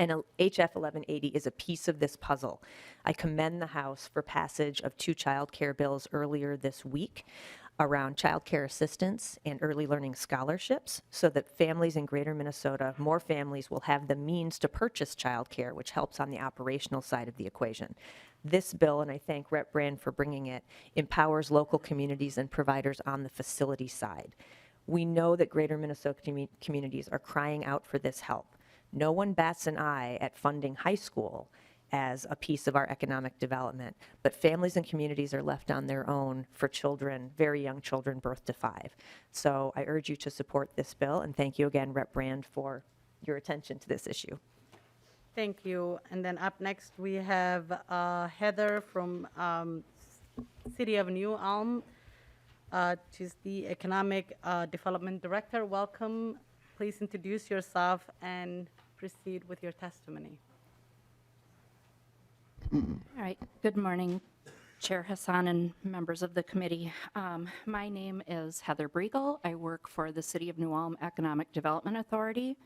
And HF 1180 is a piece of this puzzle. I commend the House for passage of 2 child care bills earlier this week around child care assistance and early learning scholarships so that families in Greater Minnesota, more families will have the means to purchase child care, which helps on the operational side of the equation. This bill, and I thank Rep. Brand for bringing it, empowers local communities and providers on the facility side. We know that Greater Minnesota communities are crying out for this help. No one bats an eye at funding high school as a piece of our economic development, but families and communities are left on their own for children, very young children, birth to 5. So I urge you to support this bill, and thank you again, Rep. Brand, for your attention to this issue. Thank you. And then up next, we have Heather from City of New Ulm. She's the Economic Development Director. Welcome. Please introduce yourself and proceed with your testimony. All right. Good morning, Chair Hassan and members of the committee. My name is Heather Briegel. I work for the City of New Ulm Economic Development Authority.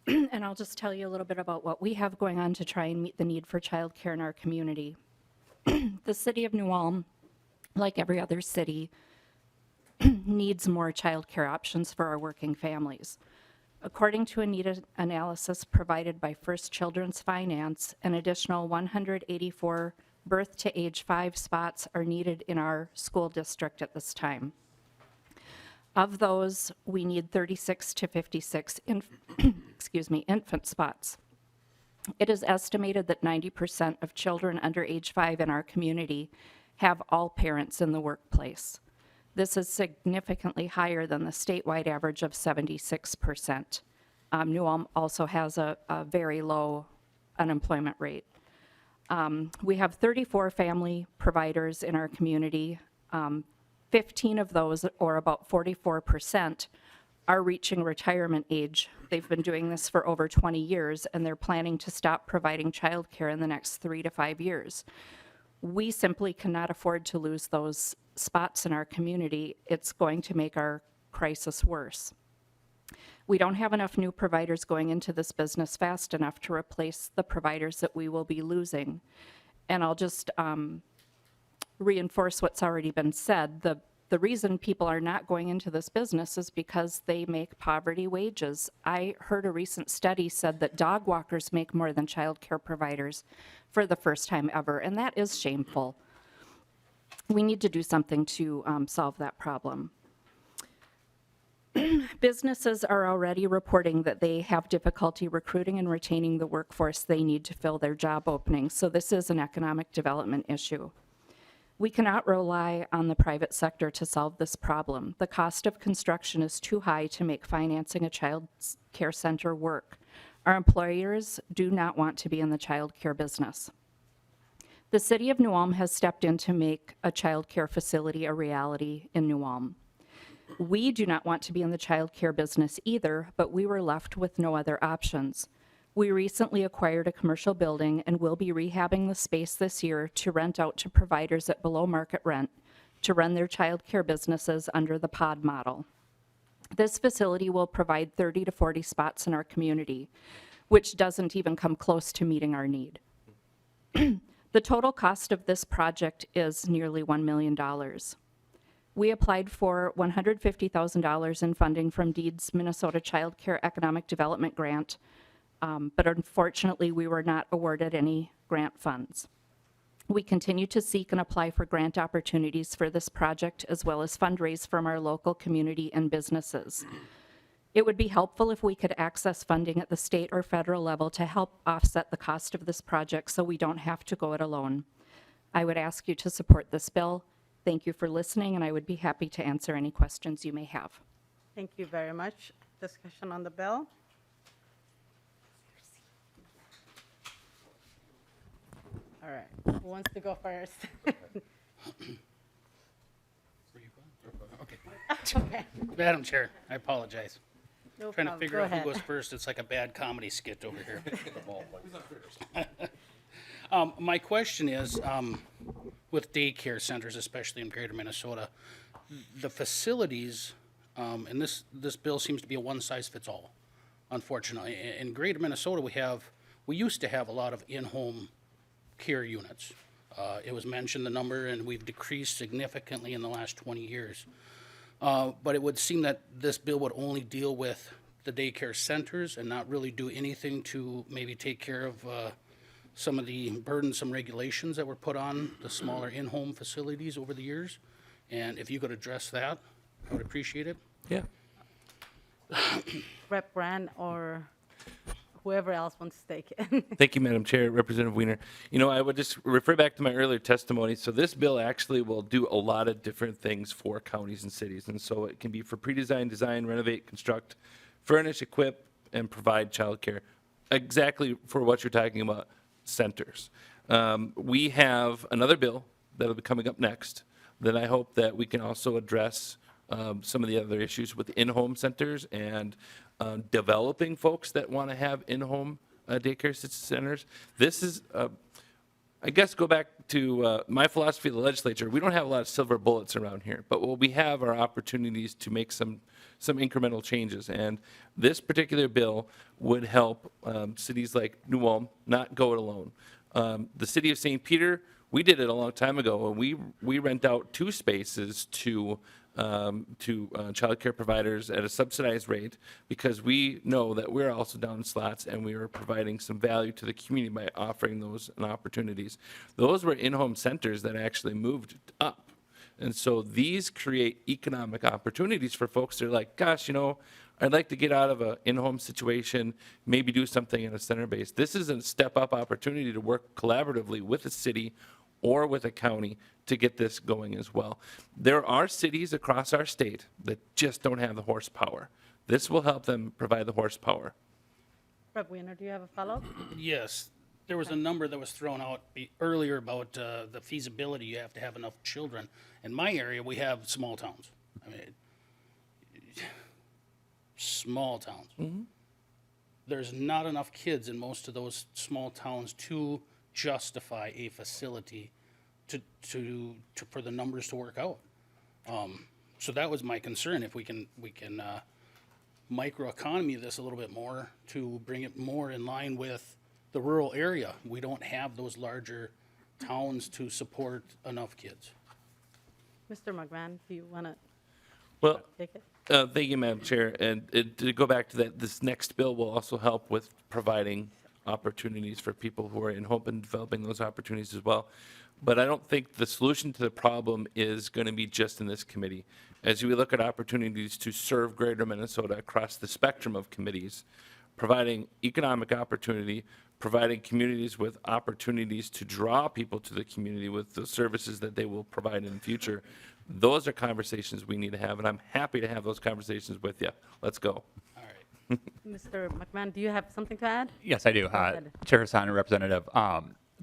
And I'll just tell you a little bit about what we have going on to try and meet the need for childcare in our community. The City of New Ulm, like every other city, needs more childcare options for our working families. According to a need analysis provided by First Children's Finance, an additional 184 birth to age 5 spots are needed in our school district at this time. Of those, we need 36 to 56 infant spots. It is estimated that 90% of children under age 5 in our community have all parents in the workplace. This is significantly higher than the statewide average of 76%. New Ulm also has a very low unemployment rate. We have 34 family providers in our community. 15 of those, or about 44%, are reaching retirement age. They've been doing this for over 20 years, and they're planning to stop providing childcare in the next 3 to 5 years. We simply cannot afford to lose those spots in our community. It's going to make our crisis worse. We don't have enough new providers going into this business fast enough to replace the providers that we will be losing. And I'll just reinforce what's already been said. The reason people are not going into this business is because they make poverty wages. I heard a recent study said that dog walkers make more than child care providers for the first time ever, and that is shameful. We need to do something to solve that problem. Businesses are already reporting that they have difficulty recruiting and retaining the workforce they need to fill their job openings, so this is an economic development issue. We cannot rely on the private sector to solve this problem. The cost of construction is too high to make financing a child care center work. Our employers do not want to be in the child care business. The City of New Ulm has stepped in to make a child care facility a reality in New Ulm. We do not want to be in the child care business either, but we were left with no other options. We recently acquired a commercial building and will be rehabbing the space this year to rent out to providers at below market rent to run their child care businesses under the pod model. This facility will provide 30 to 40 spots in our community, which doesn't even come close to meeting our need. The total cost of this project is nearly $1 million. We applied for $150,000 in funding from DEED's Minnesota Child Care Economic Development Grant, but unfortunately we were not awarded any grant funds. We continue to seek and apply for grant opportunities for this project, as well as fundraise from our local community and businesses. It would be helpful if we could access funding at the state or federal level to help offset the cost of this project so we don't have to go it alone. I would ask you to support this bill. Thank you for listening, and I would be happy to answer any questions you may have. Thank you very much. Discussion on the bill? All right, who wants to go first? Okay, Madam Chair, I apologize. no Trying to problem. figure Go out who ahead. goes first. It's like a bad comedy skit over here. My question is, with daycare centers, especially in greater Minnesota, the facilities, and this bill seems to be a one-size-fits-all, unfortunately. In greater Minnesota, we used to have a lot of in-home care units. It was mentioned the number, and we've decreased significantly in the last 20 years. But it would seem that this bill would only deal with the daycare centers and not really do anything to maybe take care of some of the burdensome regulations that were put on the smaller in-home facilities over the years. And if you could address that, I would appreciate it. Yeah. Rep. Brand or whoever else wants to take it. Thank you, Madam Chair. Representative Wiener. You know, I would just refer back to my earlier testimony. So this bill actually will do a lot of different things for counties and cities. And so it can be for pre-design, design, renovate, construct, furnish, equip, and provide childcare. Exactly for what you're talking about, centers. We have another bill that'll be coming up next that I hope that we can also address some of the other issues with in-home centers and developing folks that want to have in-home daycare centers. This is, I guess, go back to my philosophy of the legislature. We don't have a lot of silver bullets around here, but what we have are opportunities to make some incremental changes. And this particular bill would help cities like New Ulm not go it alone. The city of St. Peter, we did it a long time ago, and we rent out 2 spaces to child care providers at a subsidized rate because we know that we're also down slots and we are providing some value to the community by offering those opportunities. Those were in-home centers that actually moved up. And so these create economic opportunities for folks that are like, gosh, you know, I'd like to get out of an in-home situation, maybe do something in a center base. This is a step-up opportunity to work collaboratively with the city or with a county to get this going as well. There are cities across our state that just don't have the horsepower. This will help them provide the horsepower. Rep. Weiner, do you have a follow-up? Yes, there was a number that was thrown out earlier about the feasibility, you have to have enough children. In my area, we have small towns. I mean, small towns. There's not enough kids in most of those small towns to justify a facility for the numbers to work out. So that was my concern, if we can microeconomy this a little bit more to bring it more in line with the rural area. We don't have those larger towns to support enough kids. Mr. McMahon, do you want to Well, take it? thank you, Madam Chair. And to go back to that, this next bill will also help with providing opportunities for people who are in hope and developing those opportunities as well. But I don't think the solution to the problem is going to be just in this committee. As we look at opportunities to serve greater Minnesota across the spectrum of committees, providing economic opportunity, providing communities with opportunities to draw people to the community with the services that they will provide in the future, those are conversations we need to have, and I'm happy to have those conversations with you. Let's go. Mr. McMahon, do you have something to add? Yes, I do. ahead. Chair Hassan and Representative,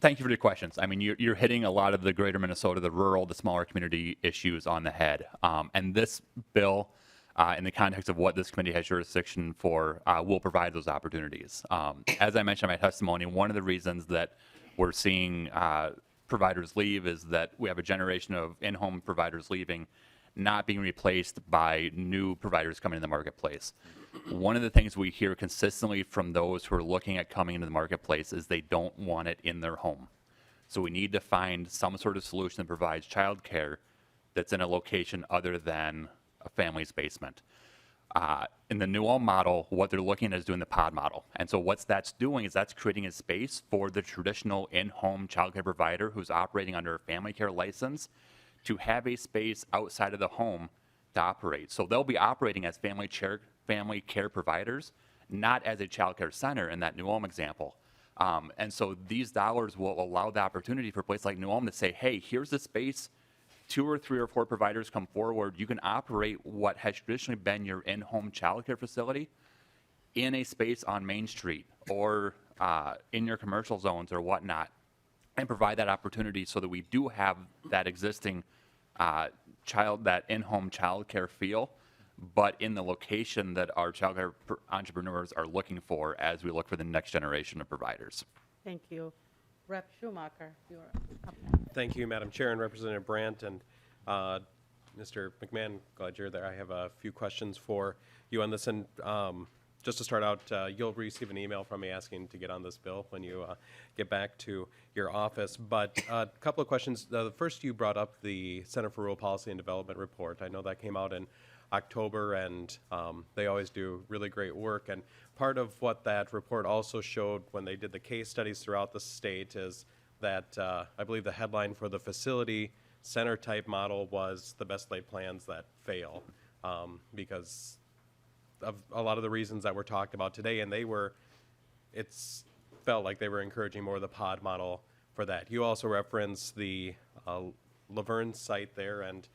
thank you for your questions. I mean, you're hitting a lot of the greater Minnesota, the rural, the smaller community issues on the head. And this bill, in the context of what this committee has jurisdiction for, will provide those opportunities. As I mentioned in my testimony, one of the reasons that we're seeing providers leave is that we have a generation of in-home providers leaving, not being replaced by new providers coming in the marketplace. One of the things we hear consistently from those who are looking at coming into the marketplace is they don't want it in their home. So we need to find some sort of solution that provides childcare that's in a location other than a family's basement. In the New Ulm model, what they're looking at is doing the pod model. And so what that's doing is that's creating a space for the traditional in-home childcare provider who's operating under a family care license to have a space outside of the home to operate. So they'll be operating as family care providers, not as a child care center in that New Ulm example. And so these dollars will allow the opportunity for a place like New Ulm to say, hey, here's a space, 2 or 3 or 4 providers come forward, you can operate what has traditionally been your in-home child care facility in a space on Main Street or in your commercial zones or whatnot, and provide that opportunity so that we do have that existing that in-home child care feel, but in the location that our child care entrepreneurs are looking for as we look for the next generation of providers. Thank you. Rep. Schumacher, you're up. Thank you, Madam Chair and Representative Brandt and Mr. McMahon. Glad you're there. I have a few questions for you on this. And just to start out, you'll receive an email from me asking to get on this bill when you get back to your office. But a couple of questions. The first, you brought up the Center for Rural Policy and Development report. I know that came out in October, and they always do really great work. And part of what that report also showed when they did the case studies throughout the state is that I believe the headline for the facility center type model was the best laid plans that fail, because of a lot of the reasons that were talked about today. And it's felt like they were encouraging more of the pod model for that. You also referenced the Laverne site there, and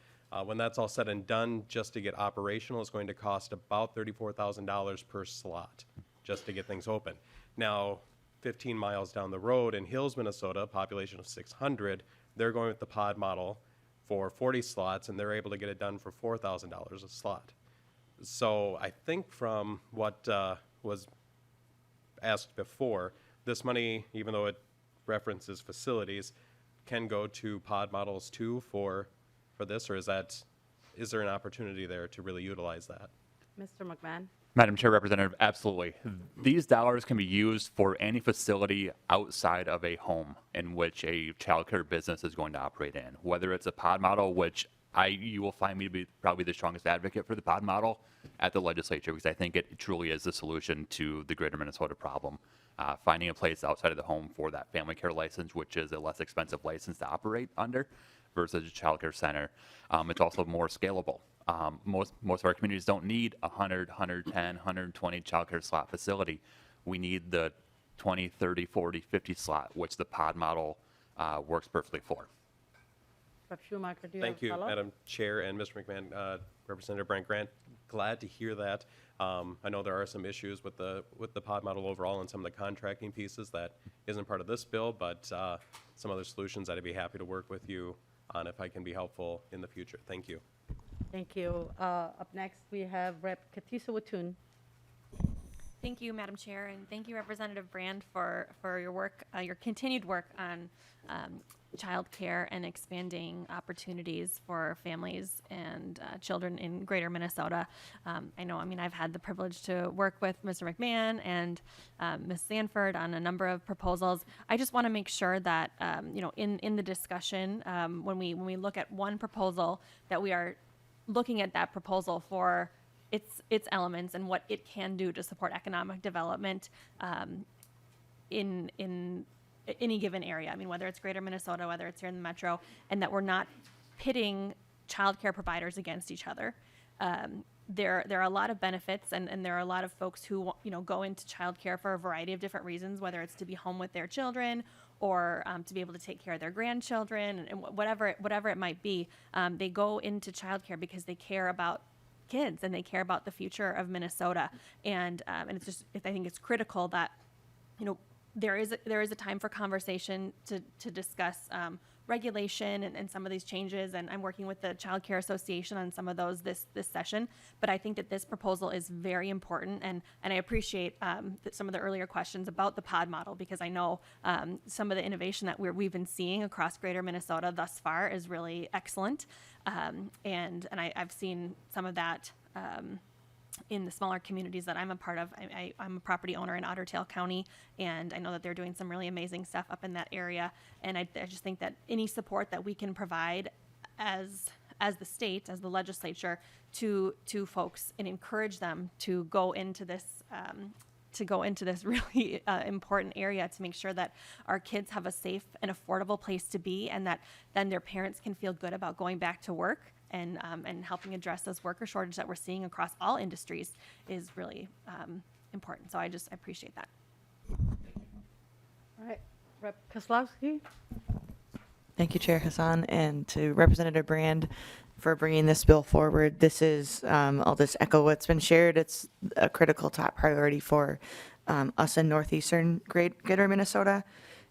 when that's all said and done, just to get operational, it's going to cost about $34,000 per slot just to get things open. Now, 15 miles down the road in Hills, Minnesota, a population of 600, they're going with the pod model for 40 slots, and they're able to get it done for $4,000 a slot. So I think from what was asked before, this money, even though it references facilities, can go to pod models too for this, or is there an opportunity there to really utilize that? Mr. McMahon? Madam Chair, Representative, absolutely. These dollars can be used for any facility outside of a home in which a childcare business is going to operate in, whether it's a pod model, which you will find me to be probably the strongest advocate for the pod model at the legislature, because I think it truly is the solution to the greater Minnesota problem. Finding a place outside of the home for that family care license, which is a less expensive license to operate under versus a child care center. It's also more scalable. Most of our communities don't need 100, 110, 120 childcare slot facility. We need the 20, 30, 40, 50 slot, which the pod model works perfectly for. Rep. Schumacher, do you have Thank a you, follow-up? Madam Chair and Mr. McMahon, Representative Brant Grant. Glad to hear that. I know there are some issues with the pod model overall and some of the contracting pieces that isn't part of this bill, but some other solutions that I'd be happy to work with you on if I can be helpful in the future. Thank you. Thank you. Up next, we have Rep. Katisa Watun. Thank you, Madam Chair, and thank you, Representative Brand, for your work, your continued work on childcare and expanding opportunities for families and children in Greater Minnesota. I've had the privilege to work with Mr. McMahon and Ms. Sanford on a number of proposals. I just want to make sure that in the discussion, when we look at one proposal, that we are looking at that proposal for its elements and what it can do to support economic development in any given area. Whether it's Greater Minnesota, whether it's here in the metro, and that we're not pitting childcare providers against each other. There are a lot of benefits, and there are a lot of folks who go into childcare for a variety of different reasons, whether it's to be home with their children or to be able to take care of their grandchildren, and whatever it might be. They go into childcare because they care about kids and they care about the future of Minnesota, and I think it's critical that there is a time for conversation to discuss regulation and some of these changes, and I'm working with the Child Care Association on some of those this session. But I think that this proposal is very important, and I appreciate some of the earlier questions about the pod model, because I know some of the innovation that we've been seeing across Greater Minnesota thus far is really excellent, and I've seen some of that in the smaller communities that I'm a part of. I'm a property owner in Otter Tail County, and I know that they're doing some really amazing stuff up in that area. And I just think that any support that we can provide as the state, as the legislature, to folks and encourage them to go into this really important area to make sure that our kids have a safe and affordable place to be, and that then their parents can feel good about going back to work, and helping address this worker shortage that we're seeing across all industries is really important. So I appreciate that. All right, Rep. Kozlowski. Thank you, Chair Hassan, and to Representative Brand for bringing this bill forward. This is, I'll just echo what's been shared. It's a critical top priority for us in northeastern Greater Minnesota.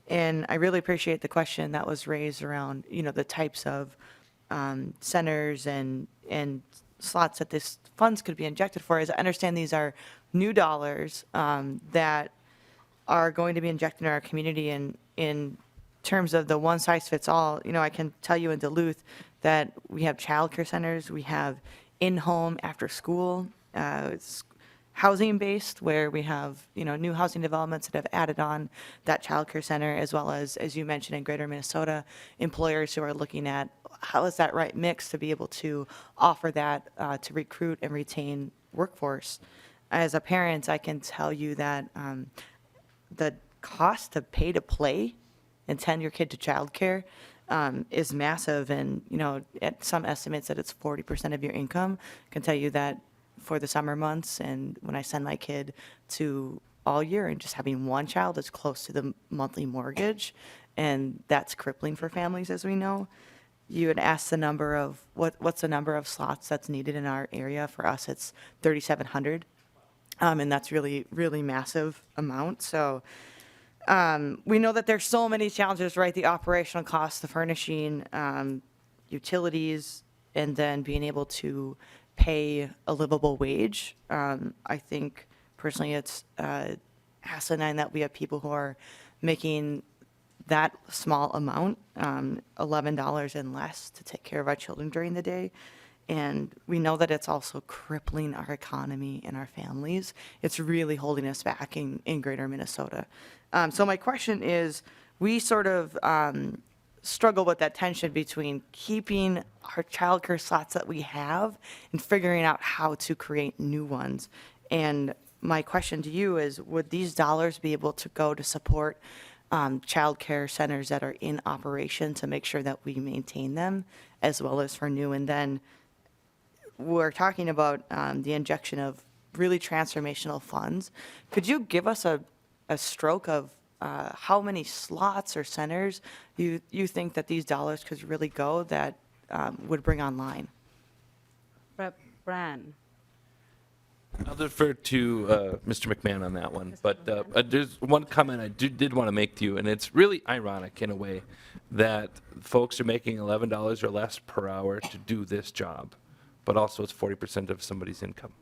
And I really appreciate the question that was raised around, the types of centers and slots that this funds could be injected for. As I understand, these are new dollars that are going to be injected in our community. And in terms of the one size fits all, I can tell you in Duluth that we have childcare centers, we have in-home after school, it's housing based, where we have new housing developments that have added on that childcare center, as well as you mentioned, in Greater Minnesota, employers who are looking at how is that right mix to be able to offer that to recruit and retain workforce. As a parent, I can tell you that the cost to pay to play and send your kid to childcare is massive, and at some estimates that it's 40% of your income. I can tell you that for the summer months, and when I send my kid to all year, and just having one child is close to the monthly mortgage, and that's crippling for families, as we know. You had asked the number of what's the number of slots that's needed in our area. For us, it's 3,700, and that's really massive amount. So we know that there's so many challenges, right? The operational costs, the furnishing, utilities, and then being able to pay a livable wage. I think personally, it's asinine that we have people who are making that small amount, $11 and less, to take care of our children during the day. And we know that it's also crippling our economy and our families. It's really holding us back in Greater Minnesota. So my question is, we sort of struggle with that tension between keeping our childcare slots that we have and figuring out how to create new ones. And my question to you is, would these dollars be able to go to support childcare centers that are in operation to make sure that we maintain them, as well as for new? And then we're talking about the injection of really transformational funds. Could you give us a stroke of how many slots or centers you think that these dollars could really go that would bring online? Rep. Brand. I'll defer to Mr. McMahon on that one, but there's one comment I did want to make to you, and it's really ironic in a way that folks are making $11 or less per hour to do this job, but also it's 40% of somebody's income.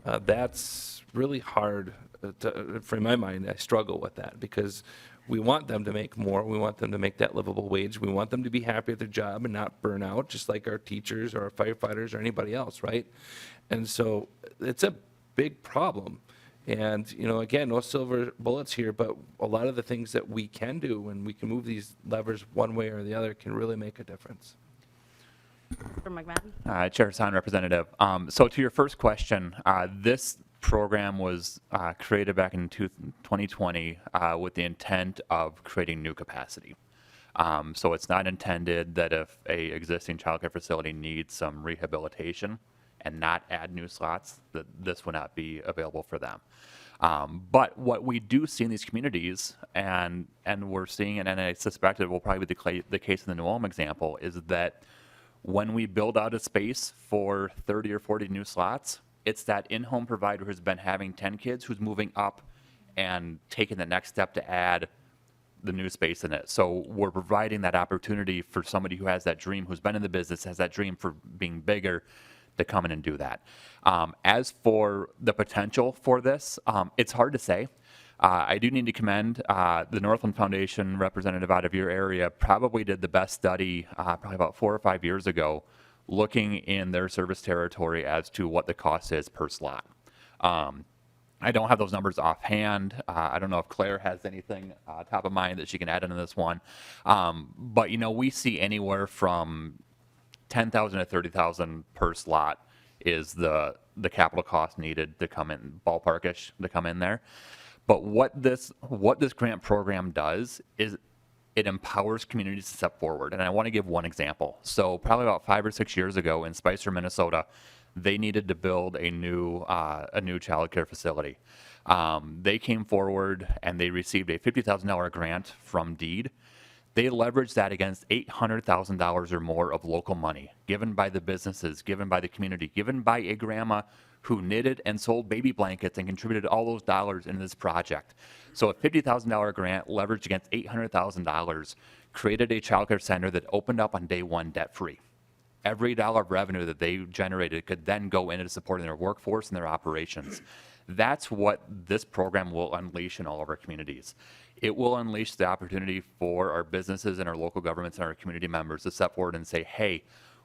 That's really hard. In my mind, I struggle with that because we want them to make more. We want them to make that livable wage. We want them to be happy at their job and not burn out, just like our teachers or our firefighters or anybody else, right? And so it's a big problem. And, you know, again, no silver bullets here, but a lot of the things that we can do and we can move these levers one way or the other can really make a difference. Mr. McMahon. Chair Hassan, Representative. So to your first question, this program was created back in 2020 with the intent of creating new capacity. So it's not intended that if a existing childcare facility needs some rehabilitation and not add new slots, that this would not be available for them. But what we do see in these communities, and we're seeing, and I suspect it will probably be the case in the New Ulm example, is that when we build out a space for 30 or 40 new slots, it's that in-home provider who's been having 10 kids who's moving up and taking the next step to add the new space in it. So we're providing that opportunity for somebody who has that dream, who's been in the business, has that dream for being bigger, to come in and do that. As for the potential for this, it's hard to say. I do need to commend the Northland Foundation representative out of your area probably did the best study probably about 4 or 5 years ago looking in their service territory as to what the cost is per slot. I don't have those numbers offhand. I don't know if Claire has anything top of mind that she can add into this one. But, you know, we see anywhere from $10,000 to $30,000 per slot is the capital cost needed to come in, ballparkish, to come in there. But what this grant program does is it empowers communities to step forward. And I want to give one example. So probably about 5 or 6 years ago in Spicer, Minnesota, they needed to build a new child care facility. They came forward and they received a $50,000 grant from DEED. They leveraged that against $800,000 or more of local money given by the businesses, given by the community, given by a grandma who knitted and sold baby blankets and contributed all those dollars into this project. So a $50,000 grant leveraged against $800,000 created a childcare center that opened up on day one debt-free. Every dollar of revenue that they generated could then go into supporting their workforce and their operations. That's what this program will unleash in all of our communities. It will unleash the opportunity for our businesses and our local governments and our community members to step forward and say, hey,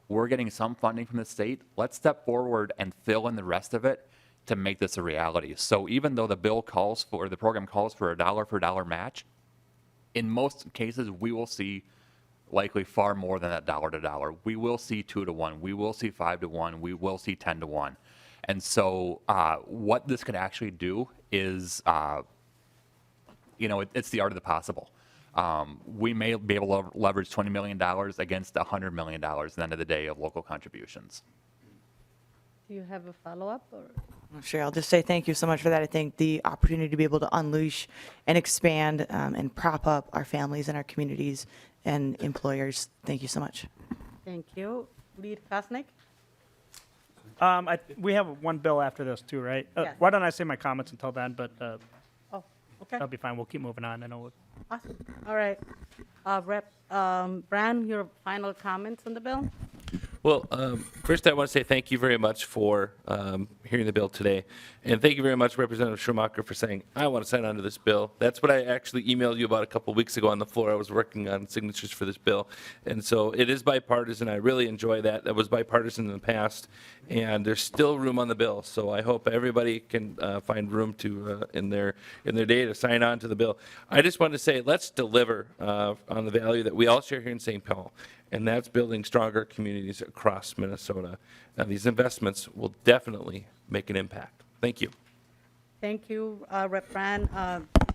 we're getting some funding from the state. Let's step forward and fill in the rest of it to make this a reality. So even though the program calls for a dollar for dollar match, in most cases, we will see likely far more than that dollar to dollar. We will see 2 to 1. We will see 5 to 1. We will see 10 to 1. And so what this could actually do is, it's the art of the possible. We may be able to leverage $20 million against $100 million at the end of the day of local contributions. Do you have a follow-up? Or? Sure, I'll just say thank you so much for that. I think the opportunity to be able to unleash and expand and prop up our families and our communities and employers. Thank you so much. Thank you. Lead Kosnick? We have one bill after this too, right? Yes. Why don't I say my comments until then, but Oh, okay. that'll be fine. We'll keep moving on. I know. Awesome. All right. Rep. Brand, your final comments on the bill? Well, first I want to say thank you very much for hearing the bill today. And thank you very much, Representative Schumacher, for saying, I want to sign on to this bill. That's what I actually emailed you about a couple weeks ago on the floor. I was working on signatures for this bill. And so it is bipartisan. I really enjoy that. That was bipartisan in the past. And there's still room on the bill. So I hope everybody can find room to in their day to sign on to the bill. I just want to say, let's deliver on the value that we all share here in St. Paul. And that's building stronger communities across Minnesota. Now, these investments will definitely make an impact. Thank you. Thank you, Rep. Brand.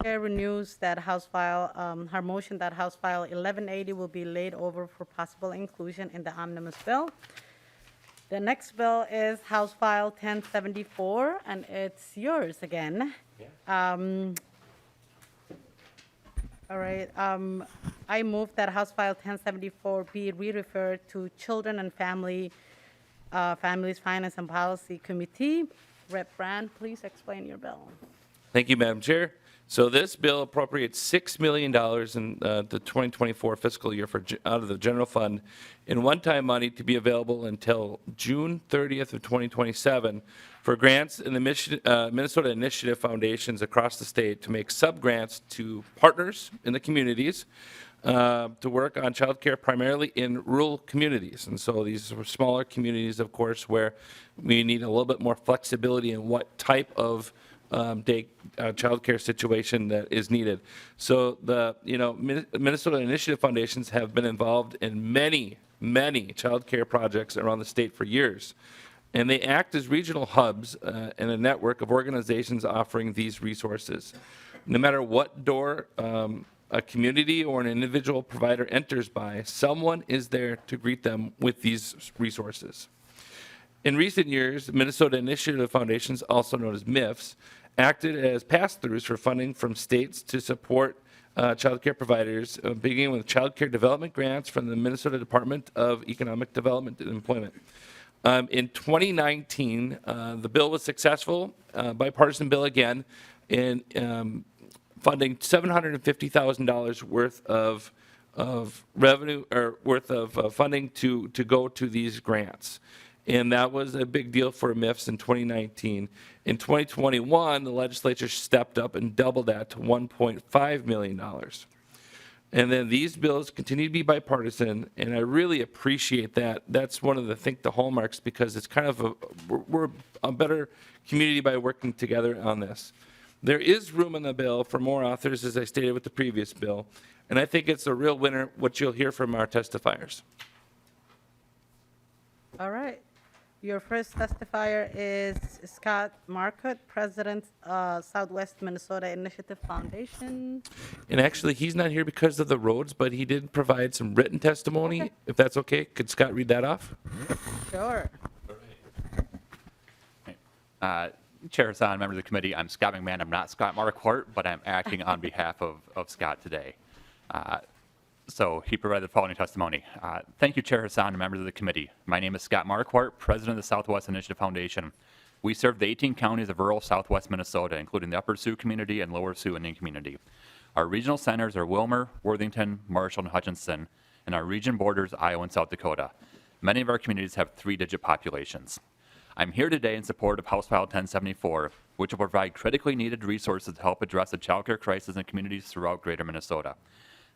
Chair renews that House File, her motion that House File 1180 will be laid over for possible inclusion in the omnibus bill. The next bill is House File 1074, and it's yours again. All right, I move that House File 1074 be re-referred to Children and Families Finance and Policy Committee. Rep. Brand, please explain your bill. Thank you, Madam Chair. So this bill appropriates $6 million in the 2024 fiscal year out of the general fund in one-time money to be available until June 30th of 2027 for grants in the Minnesota Initiative Foundations across the state to make sub-grants to partners in the communities to work on childcare primarily in rural communities. And so these are smaller communities, of course, where we need a little bit more flexibility in what type of child care situation that is needed. So the Minnesota Initiative Foundations have been involved in many child care projects around the state for years. And they act as regional hubs in a network of organizations offering these resources. No matter what door a community or an individual provider enters by, someone is there to greet them with these resources. In recent years, Minnesota Initiative Foundations, also known as MIFs, acted as pass-throughs for funding from states to support child care providers, beginning with child care development grants from the Minnesota Department of Economic Development and Employment. In 2019, the bill was successful, bipartisan bill again, in funding $750,000 worth of revenue or worth of funding to go to these grants. And that was a big deal for MIFs in 2019. In 2021, the legislature stepped up and doubled that to $1.5 million. And then these bills continue to be bipartisan, and I really appreciate that. That's one of the hallmarks, because it's kind of we're a better community by working together on this. There is room in the bill for more authors, as I stated with the previous bill, and I think it's a real winner, what you'll hear from our testifiers. All right. Your first testifier is Scott Marcotte, President, Southwest Minnesota Initiative Foundation. And actually, he's not here because of the roads, but he did provide some written testimony, Okay. if that's okay. Could Scott read that off? Sure. Chair Hassan, members of the committee, I'm Scott McMahon. I'm not Scott Marquardt, but I'm acting on behalf of Scott today. So he provided the following testimony. Thank you, Chair Hassan and members of the committee. My name is Scott Marquardt, President of the Southwest Initiative Foundation. We serve the 18 counties of rural Southwest Minnesota, including the Upper Sioux community and Lower Sioux Indian community. Our regional centers are Wilmer, Worthington, Marshall, and Hutchinson, and our region borders Iowa and South Dakota. Many of our communities have 3-digit populations. I'm here today in support of House File 1074, which will provide critically needed resources to help address the child care crisis in communities throughout greater Minnesota.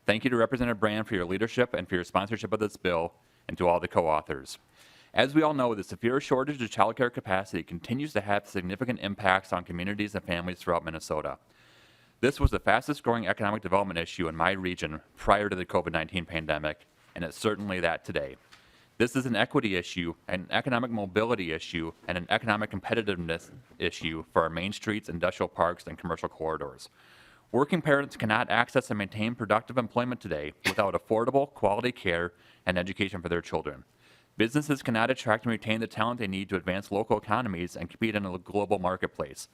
Thank you to Representative Brand for your leadership and for your sponsorship of this bill, and to all the co-authors. As we all know, the severe shortage of child care capacity continues to have significant impacts on communities and families throughout Minnesota. This was the fastest growing economic development issue in my region prior to the COVID-19 pandemic, and it's certainly that today. This is an equity issue, an economic mobility issue, and an economic competitiveness issue for our main streets, industrial parks, and commercial corridors. Working parents cannot access and maintain productive employment today without affordable, quality care and education for their children. Businesses cannot attract and retain the talent they need to advance local economies and compete in a global marketplace.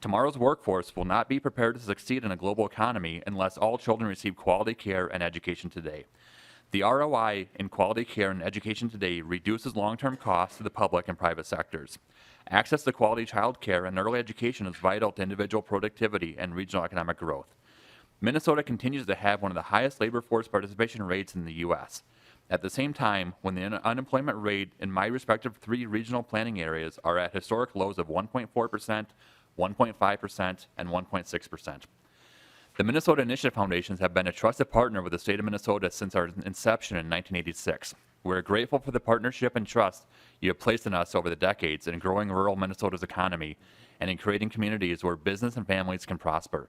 Tomorrow's workforce will not be prepared to succeed in a global economy unless all children receive quality care and education today. The ROI in quality care and education today reduces long-term costs to the public and private sectors. Access to quality child care and early education is vital to individual productivity and regional economic growth. Minnesota continues to have one of the highest labor force participation rates in the U.S. At the same time, when the unemployment rate in my respective 3 regional planning areas are at historic lows of 1.4%, 1.5%, and 1.6%. The Minnesota Initiative Foundations have been a trusted partner with the state of Minnesota since our inception in 1986. We're grateful for the partnership and trust you have placed in us over the decades in growing rural Minnesota's economy and in creating communities where business and families can prosper.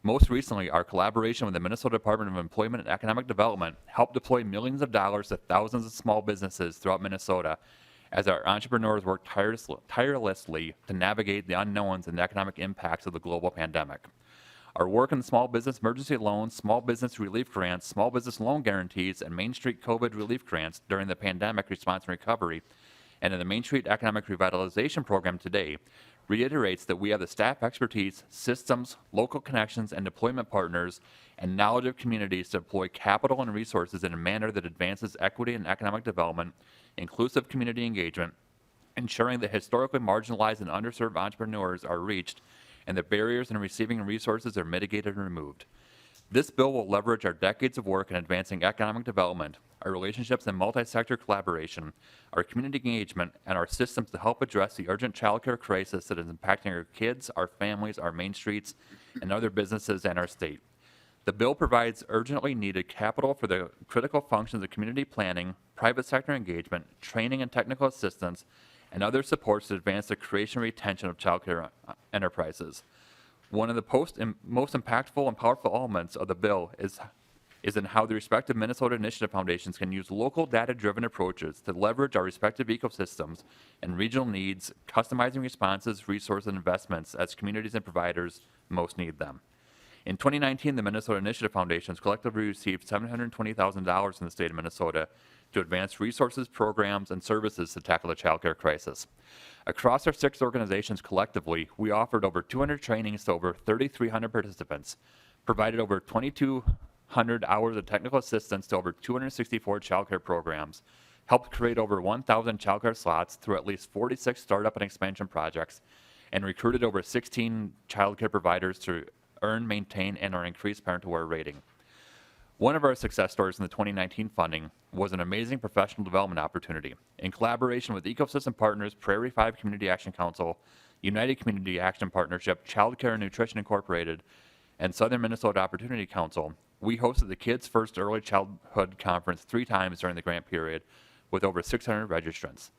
Most recently, our collaboration with the Minnesota Department of Employment and Economic Development helped deploy millions of dollars to thousands of small businesses throughout Minnesota as our entrepreneurs work tirelessly to navigate the unknowns and economic impacts of the global pandemic. Our work in small business emergency loans, small business relief grants, small business loan guarantees, and Main Street COVID relief grants during the pandemic response and recovery and in the Main Street Economic Revitalization Program today reiterates that we have the staff expertise, systems, local connections, and deployment partners, and knowledge of communities to deploy capital and resources in a manner that advances equity and economic development, inclusive community engagement, ensuring that historically marginalized and underserved entrepreneurs are reached and the barriers in receiving resources are mitigated and removed. This bill will leverage our decades of work in advancing economic development, our relationships in multi-sector collaboration, our community engagement, and our systems to help address the urgent childcare crisis that is impacting our kids, our families, our main streets, and other businesses in our state. The bill provides urgently needed capital for the critical functions of community planning, private sector engagement, training and technical assistance, and other supports to advance the creation and retention of childcare enterprises. One of the most impactful and powerful elements of the bill is in how the respective Minnesota Initiative Foundations can use local data-driven approaches to leverage our respective ecosystems and regional needs, customizing responses, resources, and investments as communities and providers most need them. In 2019, the Minnesota Initiative Foundations collectively received $720,000 in the state of Minnesota to advance resources, programs, and services to tackle the childcare crisis. Across our 6 organizations collectively, we offered over 200 trainings to over 3,300 participants, provided over 2,200 hours of technical assistance to over 264 childcare programs, helped create over 1,000 childcare slots through at least 46 startup and expansion projects, and recruited over 16 childcare providers to earn, maintain, and/or increase parent-aware rating. One of our success stories in the 2019 funding was an amazing professional development opportunity. In collaboration with ecosystem partners Prairie 5 Community Action Council, United Community Action Partnership, Child Care and Nutrition Incorporated, and Southern Minnesota Opportunity Council, we hosted the Kids First Early Childhood Conference 3 times during the grant period with over 600 registrants.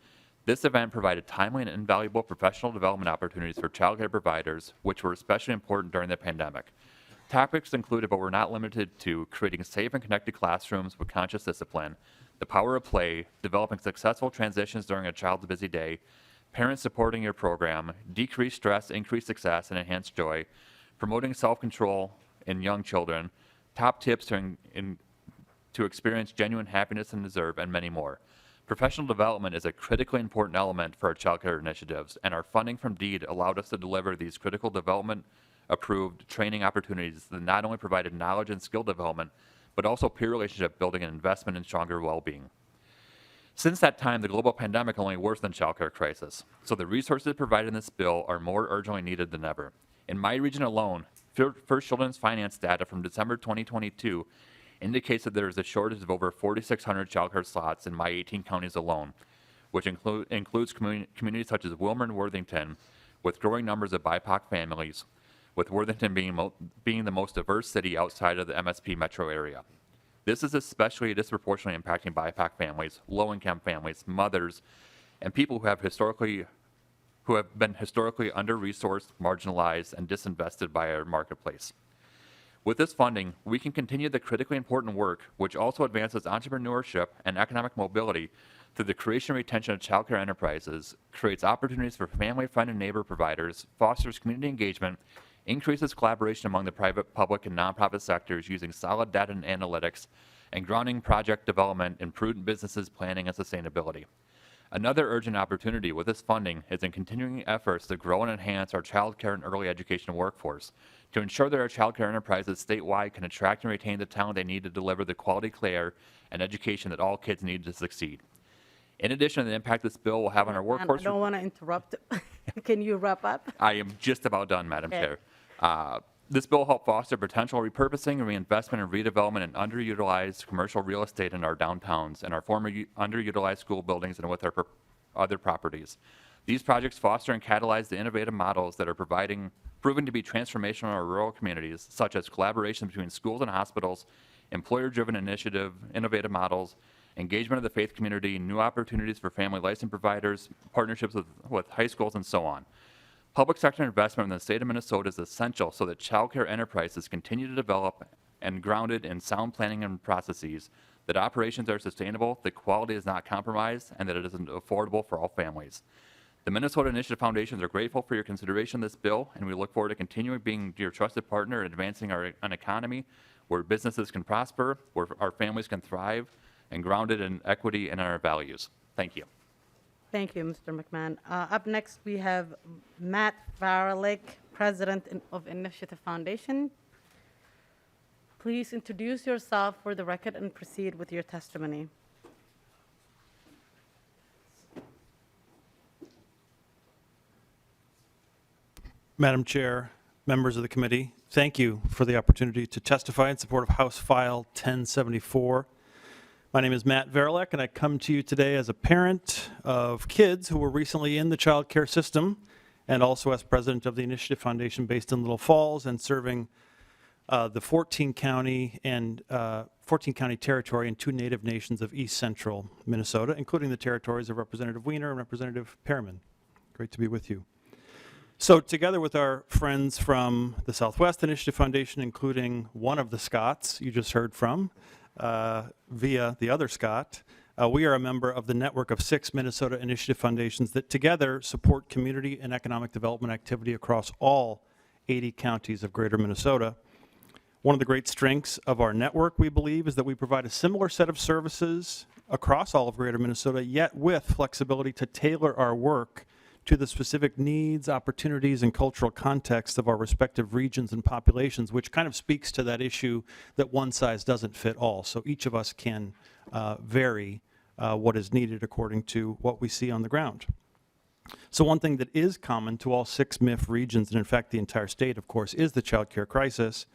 This event provided timely and invaluable professional development opportunities for childcare providers, which were especially important during the pandemic. Topics included, but were not limited to, creating safe and connected classrooms with conscious discipline, the power of play, developing successful transitions during a child's busy day, parents supporting your program, decreased stress, increased success, and enhanced joy, promoting self-control in young children, top tips to experience genuine happiness and deserve, and many more. Professional development is a critically important element for our childcare initiatives, and our funding from DEED allowed us to deliver these critical development approved training opportunities that not only provided knowledge and skill development, but also peer relationship building and investment in stronger well-being. Since that time, the global pandemic only worsened the childcare crisis, so the resources provided in this bill are more urgently needed than ever. In my region alone, First Children's Finance data from December 2022 indicates that there is a shortage of over 4,600 childcare slots in my 18 counties alone, which includes communities such as Wilmer and Worthington, with growing numbers of BIPOC families, with Worthington being the most diverse city outside of the MSP metro area. This is especially disproportionately impacting BIPOC families, low-income families, mothers, and people who have been historically under-resourced, marginalized, and disinvested by our marketplace. With this funding, we can continue the critically important work, which also advances entrepreneurship and economic mobility through the creation and retention of childcare enterprises, creates opportunities for family, friend, and neighbor providers, fosters community engagement, increases collaboration among the private, public, and nonprofit sectors using solid data and analytics, and grounding project development in prudent businesses, planning, and sustainability. Another urgent opportunity with this funding is in continuing efforts to grow and enhance our child care and early education workforce to ensure that our child care enterprises statewide can attract and retain the talent they need to deliver the quality care and education that all kids need to succeed. In addition to the impact this bill will have on our workforce... I don't want to interrupt. Can you wrap up? I am just about done, Madam Chair. This bill will help foster potential repurposing and reinvestment and redevelopment in underutilized commercial real estate in our downtowns and our former underutilized school buildings and with our other properties. These projects foster and catalyze the innovative models that are proven to be transformational in our rural communities, such as collaboration between schools and hospitals, employer-driven innovative models, engagement of the faith community, new opportunities for family license providers, partnerships with high schools, and so on. Public sector investment in the state of Minnesota is essential so that child care enterprises continue to develop and grounded in sound planning and processes, that operations are sustainable, that quality is not compromised, and that it is affordable for all families. The Minnesota Initiative Foundations are grateful for your consideration of this bill, and we look forward to continuing being your trusted partner in advancing an economy where businesses can prosper, where our families can thrive, and grounded in equity and our values. Thank you. Thank you, Mr. McMahon. Up next, we have Matt Varalik, President of Initiative Foundation. Please introduce yourself for the record and proceed with your testimony. Madam Chair, members of the committee, thank you for the opportunity to testify in support of House File 1074. My name is Matt Varalik, and I come to you today as a parent of kids who were recently in the child care system, and also as president of the Initiative Foundation based in Little Falls and serving the 14 county territory and 2 native nations of East Central Minnesota, including the territories of Representative Wiener and Representative Perriman. Great to be with you. So together with our friends from the Southwest Initiative Foundation, including one of the Scotts you just heard from, via the other Scott, we are a member of the network of 6 Minnesota Initiative Foundations that together support community and economic development activity across all 80 counties of greater Minnesota. One of the great strengths of our network, we believe, is that we provide a similar set of services across all of greater Minnesota, yet with flexibility to tailor our work to the specific needs, opportunities, and cultural context of our respective regions and populations, which kind of speaks to that issue that one size doesn't fit all. So each of us can vary what is needed according to what we see on the ground. So one thing that is common to all 6 MIF regions, and in fact the entire state, of course, is the child care crisis,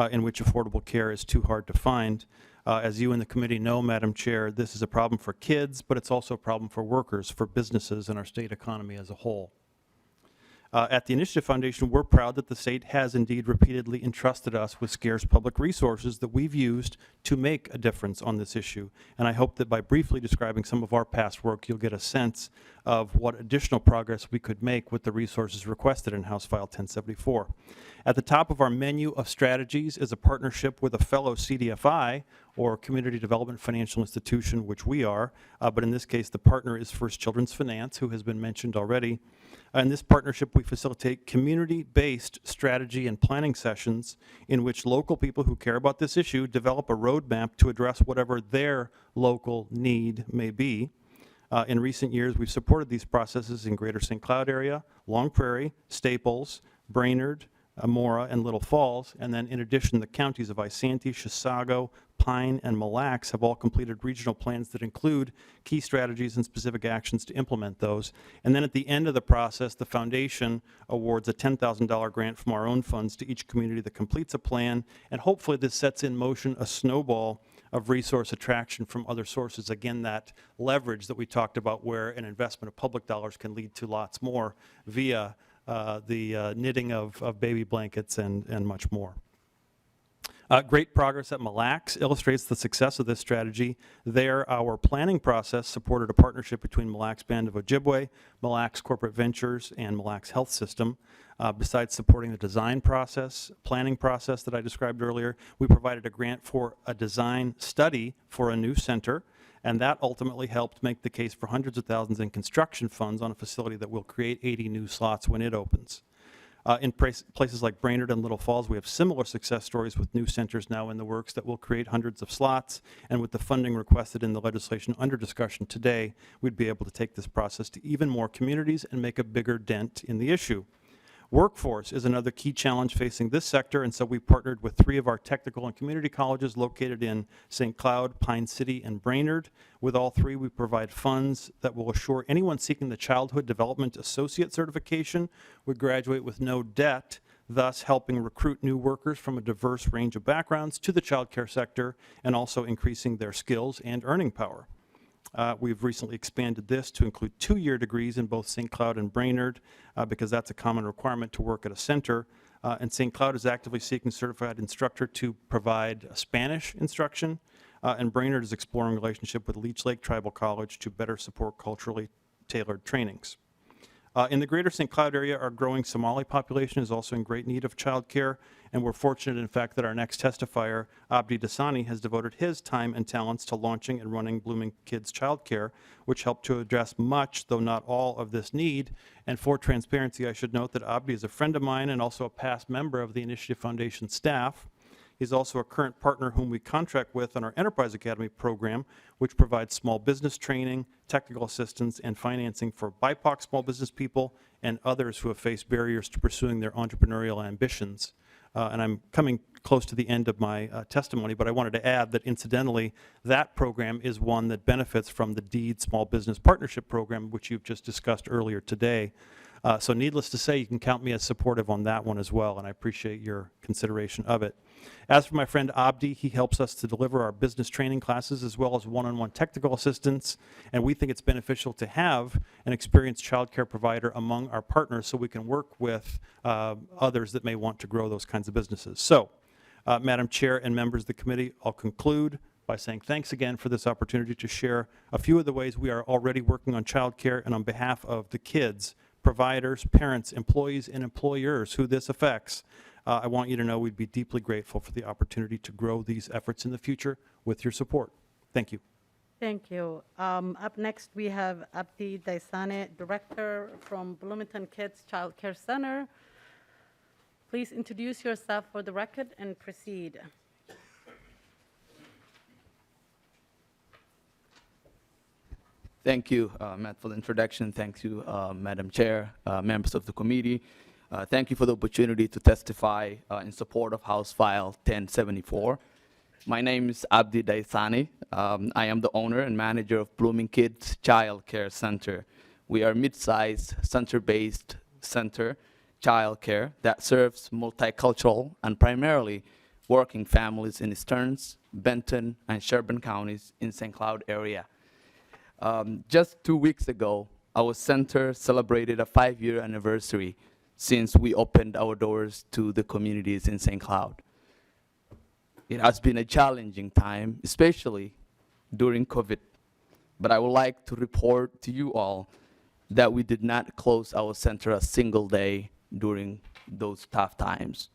in which affordable care is too hard to find. As you and the committee know, Madam Chair, this is a problem for kids, but it's also a problem for workers, for businesses, and our state economy as a whole. At the Initiative Foundation, we're proud that the state has indeed repeatedly entrusted us with scarce public resources that we've used to make a difference on this issue. And I hope that by briefly describing some of our past work, you'll get a sense of what additional progress we could make with the resources requested in House File 1074. At the top of our menu of strategies is a partnership with a fellow CDFI, or Community Development Financial Institution, which we are, but in this case the partner is First Children's Finance, who has been mentioned already. In this partnership, we facilitate community-based strategy and planning sessions in which local people who care about this issue develop a roadmap to address whatever their local need may be. In recent years, we've supported these processes in Greater St. Cloud area, Long Prairie, Staples, Brainerd, Amora, and Little Falls, and then in addition, the counties of Isanti, Chisago, Pine, and Mille Lacs have all completed regional plans that include key strategies and specific actions to implement those. And then at the end of the process, the foundation awards a $10,000 grant from our own funds to each community that completes a plan, and hopefully this sets in motion a snowball of resource attraction from other sources. Again, that leverage that we talked about where an investment of public dollars can lead to lots more via the knitting of baby blankets and much more. Great progress at Mille Lacs illustrates the success of this strategy. There, our planning process supported a partnership between Mille Lacs Band of Ojibwe, Mille Lacs Corporate Ventures, and Mille Lacs Health System. Besides supporting the design process, planning process that I described earlier, we provided a grant for a design study for a new center, and that ultimately helped make the case for hundreds of thousands in construction funds on a facility that will create 80 new slots when it opens. In places like Brainerd and Little Falls, we have similar success stories with new centers now in the works that will create hundreds of slots, and with the funding requested in the legislation under discussion today, we'd be able to take this process to even more communities and make a bigger dent in the issue. Workforce is another key challenge facing this sector, and so we partnered with 3 of our technical and community colleges located in St. Cloud, Pine City, and Brainerd. With all 3, we provide funds that will assure anyone seeking the Childhood Development Associate certification would graduate with no debt, thus helping recruit new workers from a diverse range of backgrounds to the child care sector and also increasing their skills and earning power. We've recently expanded this to include 2-year degrees in both St. Cloud and Brainerd because that's a common requirement to work at a center. And St. Cloud is actively seeking certified instructor to provide Spanish instruction. And Brainerd is exploring a relationship with Leech Lake Tribal College to better support culturally tailored trainings. In the greater St. Cloud area, our growing Somali population is also in great need of child care, and we're fortunate, in fact, that our next testifier, Abdi Dasani, has devoted his time and talents to launching and running Blooming Kids Child Care, which helped to address much, though not all, of this need. And for transparency, I should note that Abdi is a friend of mine and also a past member of the Initiative Foundation staff. He's also a current partner whom we contract with on our Enterprise Academy program, which provides small business training, technical assistance, and financing for BIPOC small business people and others who have faced barriers to pursuing their entrepreneurial ambitions. And I'm coming close to the end of my testimony, but I wanted to add that incidentally, that program is one that benefits from the DEED Small Business Partnership Program, which you've just discussed earlier today. So needless to say, you can count me as supportive on that one as well, and I appreciate your consideration of it. As for my friend Abdi, he helps us to deliver our business training classes as well as one-on-one technical assistance, and we think it's beneficial to have an experienced child care provider among our partners so we can work with others that may want to grow those kinds of businesses. So, Madam Chair and members of the committee, I'll conclude by saying thanks again for this opportunity to share a few of the ways we are already working on child care, and on behalf of the kids, providers, parents, employees, and employers who this affects, I want you to know we'd be deeply grateful for the opportunity to grow these efforts in the future with your support. Thank you. Thank you. Up next, we have Abdi Daisane, Director from Bloomington Kids Child Care Center. Please introduce yourself for the record and proceed. Thank you, Matt, for the introduction. Thank you, Madam Chair, members of the committee. Thank you for the opportunity to testify in support of House File 1074. My name is Abdi Daisani. I am the owner and manager of Blooming Kids Child Care Center. We are a mid-sized, center-based center, child care, that serves multicultural and primarily working families in Stearns, Benton, and Sherburne counties in St. Cloud area. Just 2 weeks ago, our center celebrated a 5-year anniversary since we opened our doors to the communities in St. Cloud. It has been a challenging time, especially during COVID, but I would like to report to you all that we did not close our center a single day during those tough times.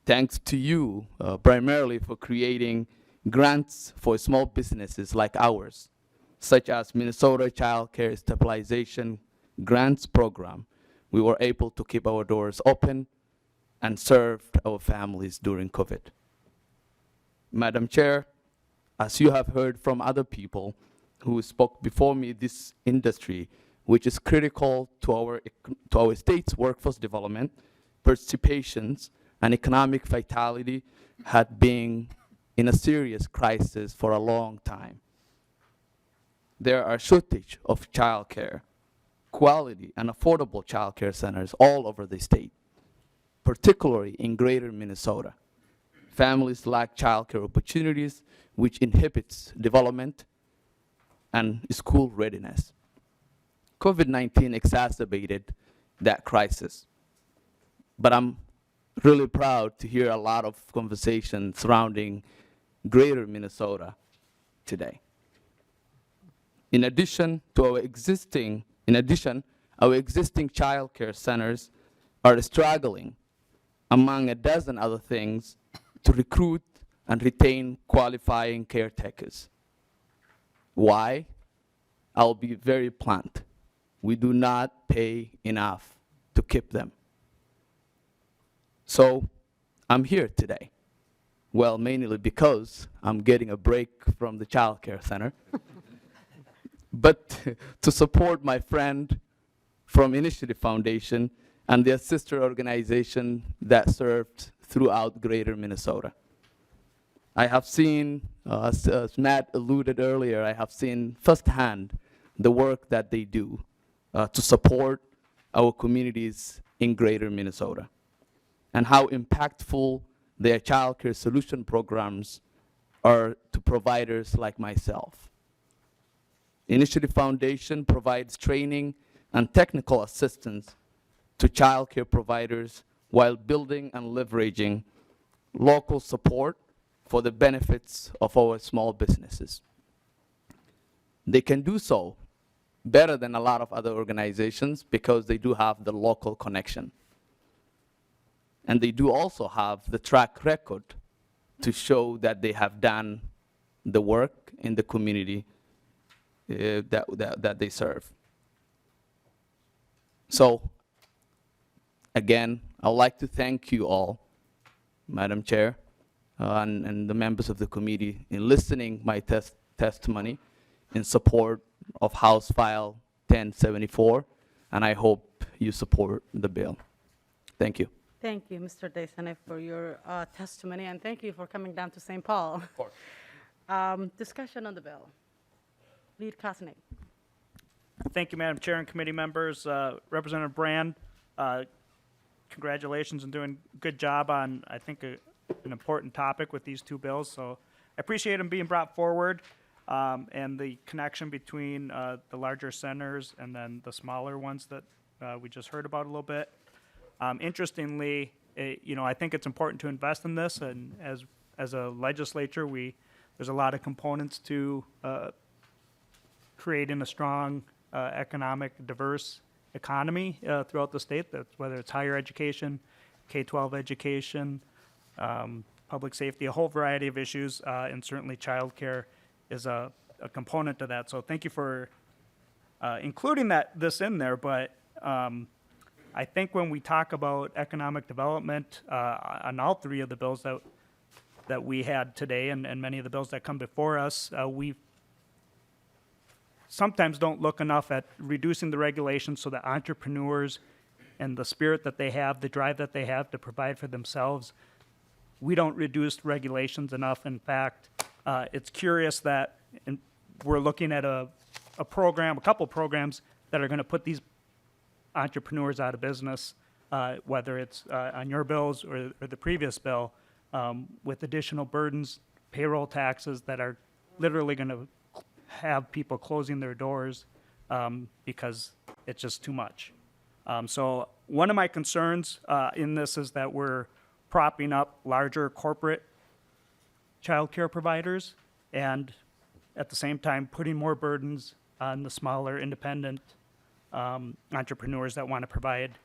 Thanks to you, primarily for creating grants for small businesses like ours, such as Minnesota Child Care Stabilization Grants Program, we were able to keep our doors open and served our families during COVID. Madam Chair, as you have heard from other people who spoke before me, this industry, which is critical to our state's workforce development, participations, and economic vitality, had been in a serious crisis for a long time. There are shortage of childcare, quality and affordable childcare centers all over the state, particularly in greater Minnesota. Families lack childcare opportunities, which inhibits development and school readiness. COVID-19 exacerbated that crisis, but I'm really proud to hear a lot of conversation surrounding greater Minnesota today. In addition, our existing child care centers are struggling, among a dozen other things, to recruit and retain qualifying caretakers. Why? I'll be very blunt. We do not pay enough to keep them. So I'm here today. Well, mainly because I'm getting a break from the child care center. But to support my friend from Initiative Foundation and their sister organization that served throughout greater Minnesota. I have seen, as Matt alluded earlier, I have seen firsthand the work that they do to support our communities in greater Minnesota, and how impactful their child care solution programs are to providers like myself. Initiative Foundation provides training and technical assistance to child care providers while building and leveraging local support for the benefits of our small businesses. They can do so better than a lot of other organizations because they do have the local connection. And they do also have the track record to show that they have done the work in the community that they serve. So, again, I'd like to thank you all Madam Chair, and the members of the committee in listening my testimony in support of House File 1074, and I hope you support the bill. Thank you. Thank you, Mr. Desané, for your testimony, and thank you for coming down to St. Paul. Of course. Discussion on the bill. Lead Kosnick. Thank you, Madam Chair and committee members. Representative Brand, congratulations on doing a good job on, I think, an important topic with these two bills. So I appreciate them being brought forward, and the connection between the larger centers and then the smaller ones that we just heard about a little bit. Interestingly, I think it's important to invest in this, and as a legislature, there's a lot of components to creating a strong, economic, diverse economy throughout the state, whether it's higher education, K-12 education, public safety, a whole variety of issues, and certainly childcare is a component to that. So thank you for including this in there, but I think when we talk about economic development on all three of the bills that we had today and many of the bills that come before us, we sometimes don't look enough at reducing the regulations so that entrepreneurs and the spirit that they have, the drive that they have to provide for themselves, we don't reduce regulations enough. In fact, it's curious that we're looking at a couple programs that are going to put these entrepreneurs out of business, whether it's on your bills or the previous bill, with additional burdens, payroll taxes that are literally going to have people closing their doors because it's just too much. So one of my concerns in this is that we're propping up larger corporate childcare providers and at the same time putting more burdens on the smaller independent entrepreneurs that want to provide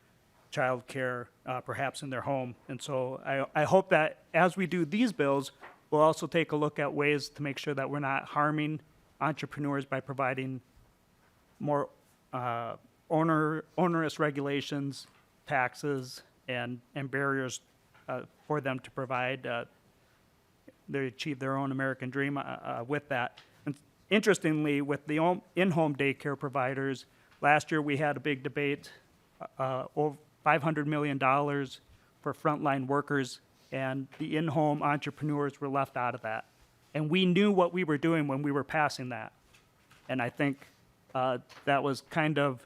childcare perhaps in their home. And so I hope that as we do these bills, we'll also take a look at ways to make sure that we're not harming entrepreneurs by providing more onerous regulations, taxes, and barriers for them to provide. They achieve their own American dream with that. And interestingly, with the in-home daycare providers, last year we had a big debate, over $500 million for frontline workers, and the in-home entrepreneurs were left out of that. And we knew what we were doing when we were passing that. And I think that was kind of,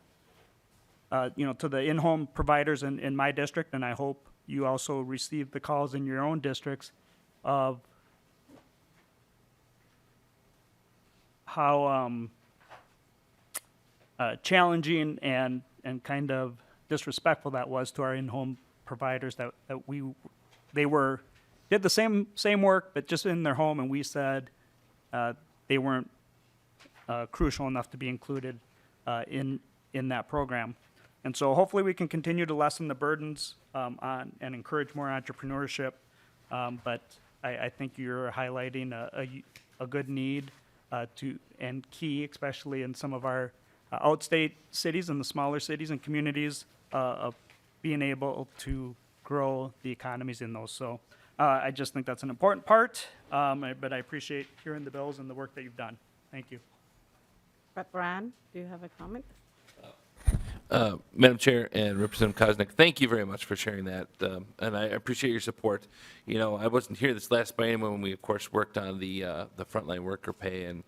to the in-home providers in my district, and I hope you also received the calls in your own districts of how challenging and kind of disrespectful that was to our in-home providers that they did the same work but just in their home, and we said they weren't crucial enough to be included in that program. And so hopefully we can continue to lessen the burdens on and encourage more entrepreneurship. But I think you're highlighting a good need and key, especially in some of our outstate cities and the smaller cities and communities, of being able to grow the economies in those. So I just think that's an important part, but I appreciate hearing the bills and the work that you've done. Thank you. Rep. Brand, do you have a comment? Madam Chair and Representative Kosnick, thank you very much for sharing that, and I appreciate your support. You know, I wasn't here this last biennium when we, of course, worked on the frontline worker pay, and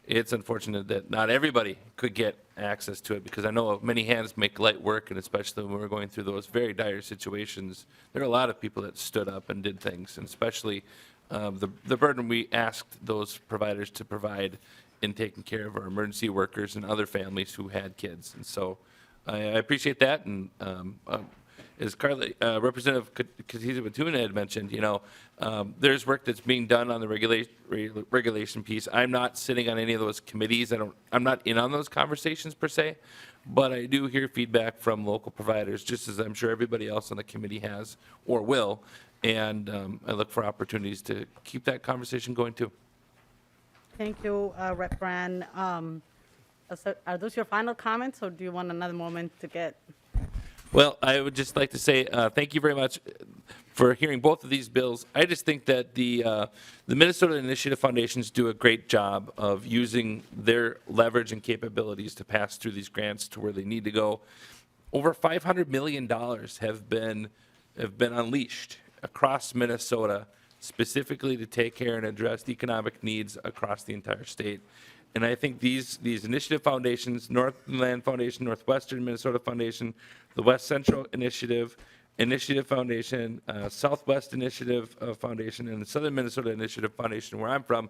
it's unfortunate that not everybody could get access to it, because I know many hands make light work, and especially when we're going through those very dire situations, there are a lot of people that stood up and did things, and especially the burden we asked those providers to provide in taking care of our emergency workers and other families who had kids. And so I appreciate that, and as Representative Katiza-Batuna had mentioned, you know, there's work that's being done on the regulation piece. I'm not sitting on any of those committees. I'm not in on those conversations per se, but I do hear feedback from local providers, just as I'm sure everybody else on the committee has or will, and I look for opportunities to keep that conversation going too. Thank you, Rep. Brand. Are those your final comments, or do you want another moment to get? Well, I would just like to say thank you very much for hearing both of these bills. I just think that the Minnesota Initiative Foundations do a great job of using their leverage and capabilities to pass through these grants to where they need to go. Over $500 million have been unleashed across Minnesota, specifically to take care and address the economic needs across the entire state. And I think these initiative foundations, Northland Foundation, Northwestern Minnesota Foundation, the West Central Initiative Foundation, Southwest Initiative Foundation, and the Southern Minnesota Initiative Foundation, where I'm from,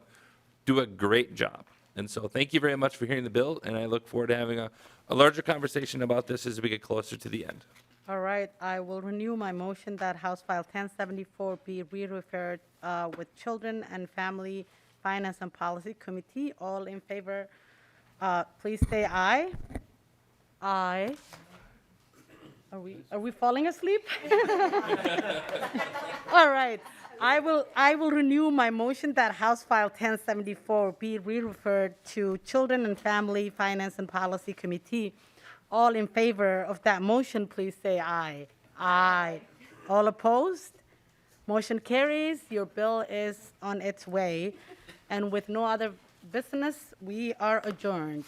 do a great job. And so thank you very much for hearing the bill, and I look forward to having a larger conversation about this as we get closer to the end. All right, I will renew my motion that House File 1074 be re-referred with Children and Family Finance and Policy Committee. All in favor, please say aye. Aye. Are we falling asleep? All right, I will renew my motion that House File 1074 be re-referred to Children and Family Finance and Policy Committee. All in favor of that motion, please say aye. Aye. All opposed? Motion carries. Your bill is on its way. And with no other business, we are adjourned.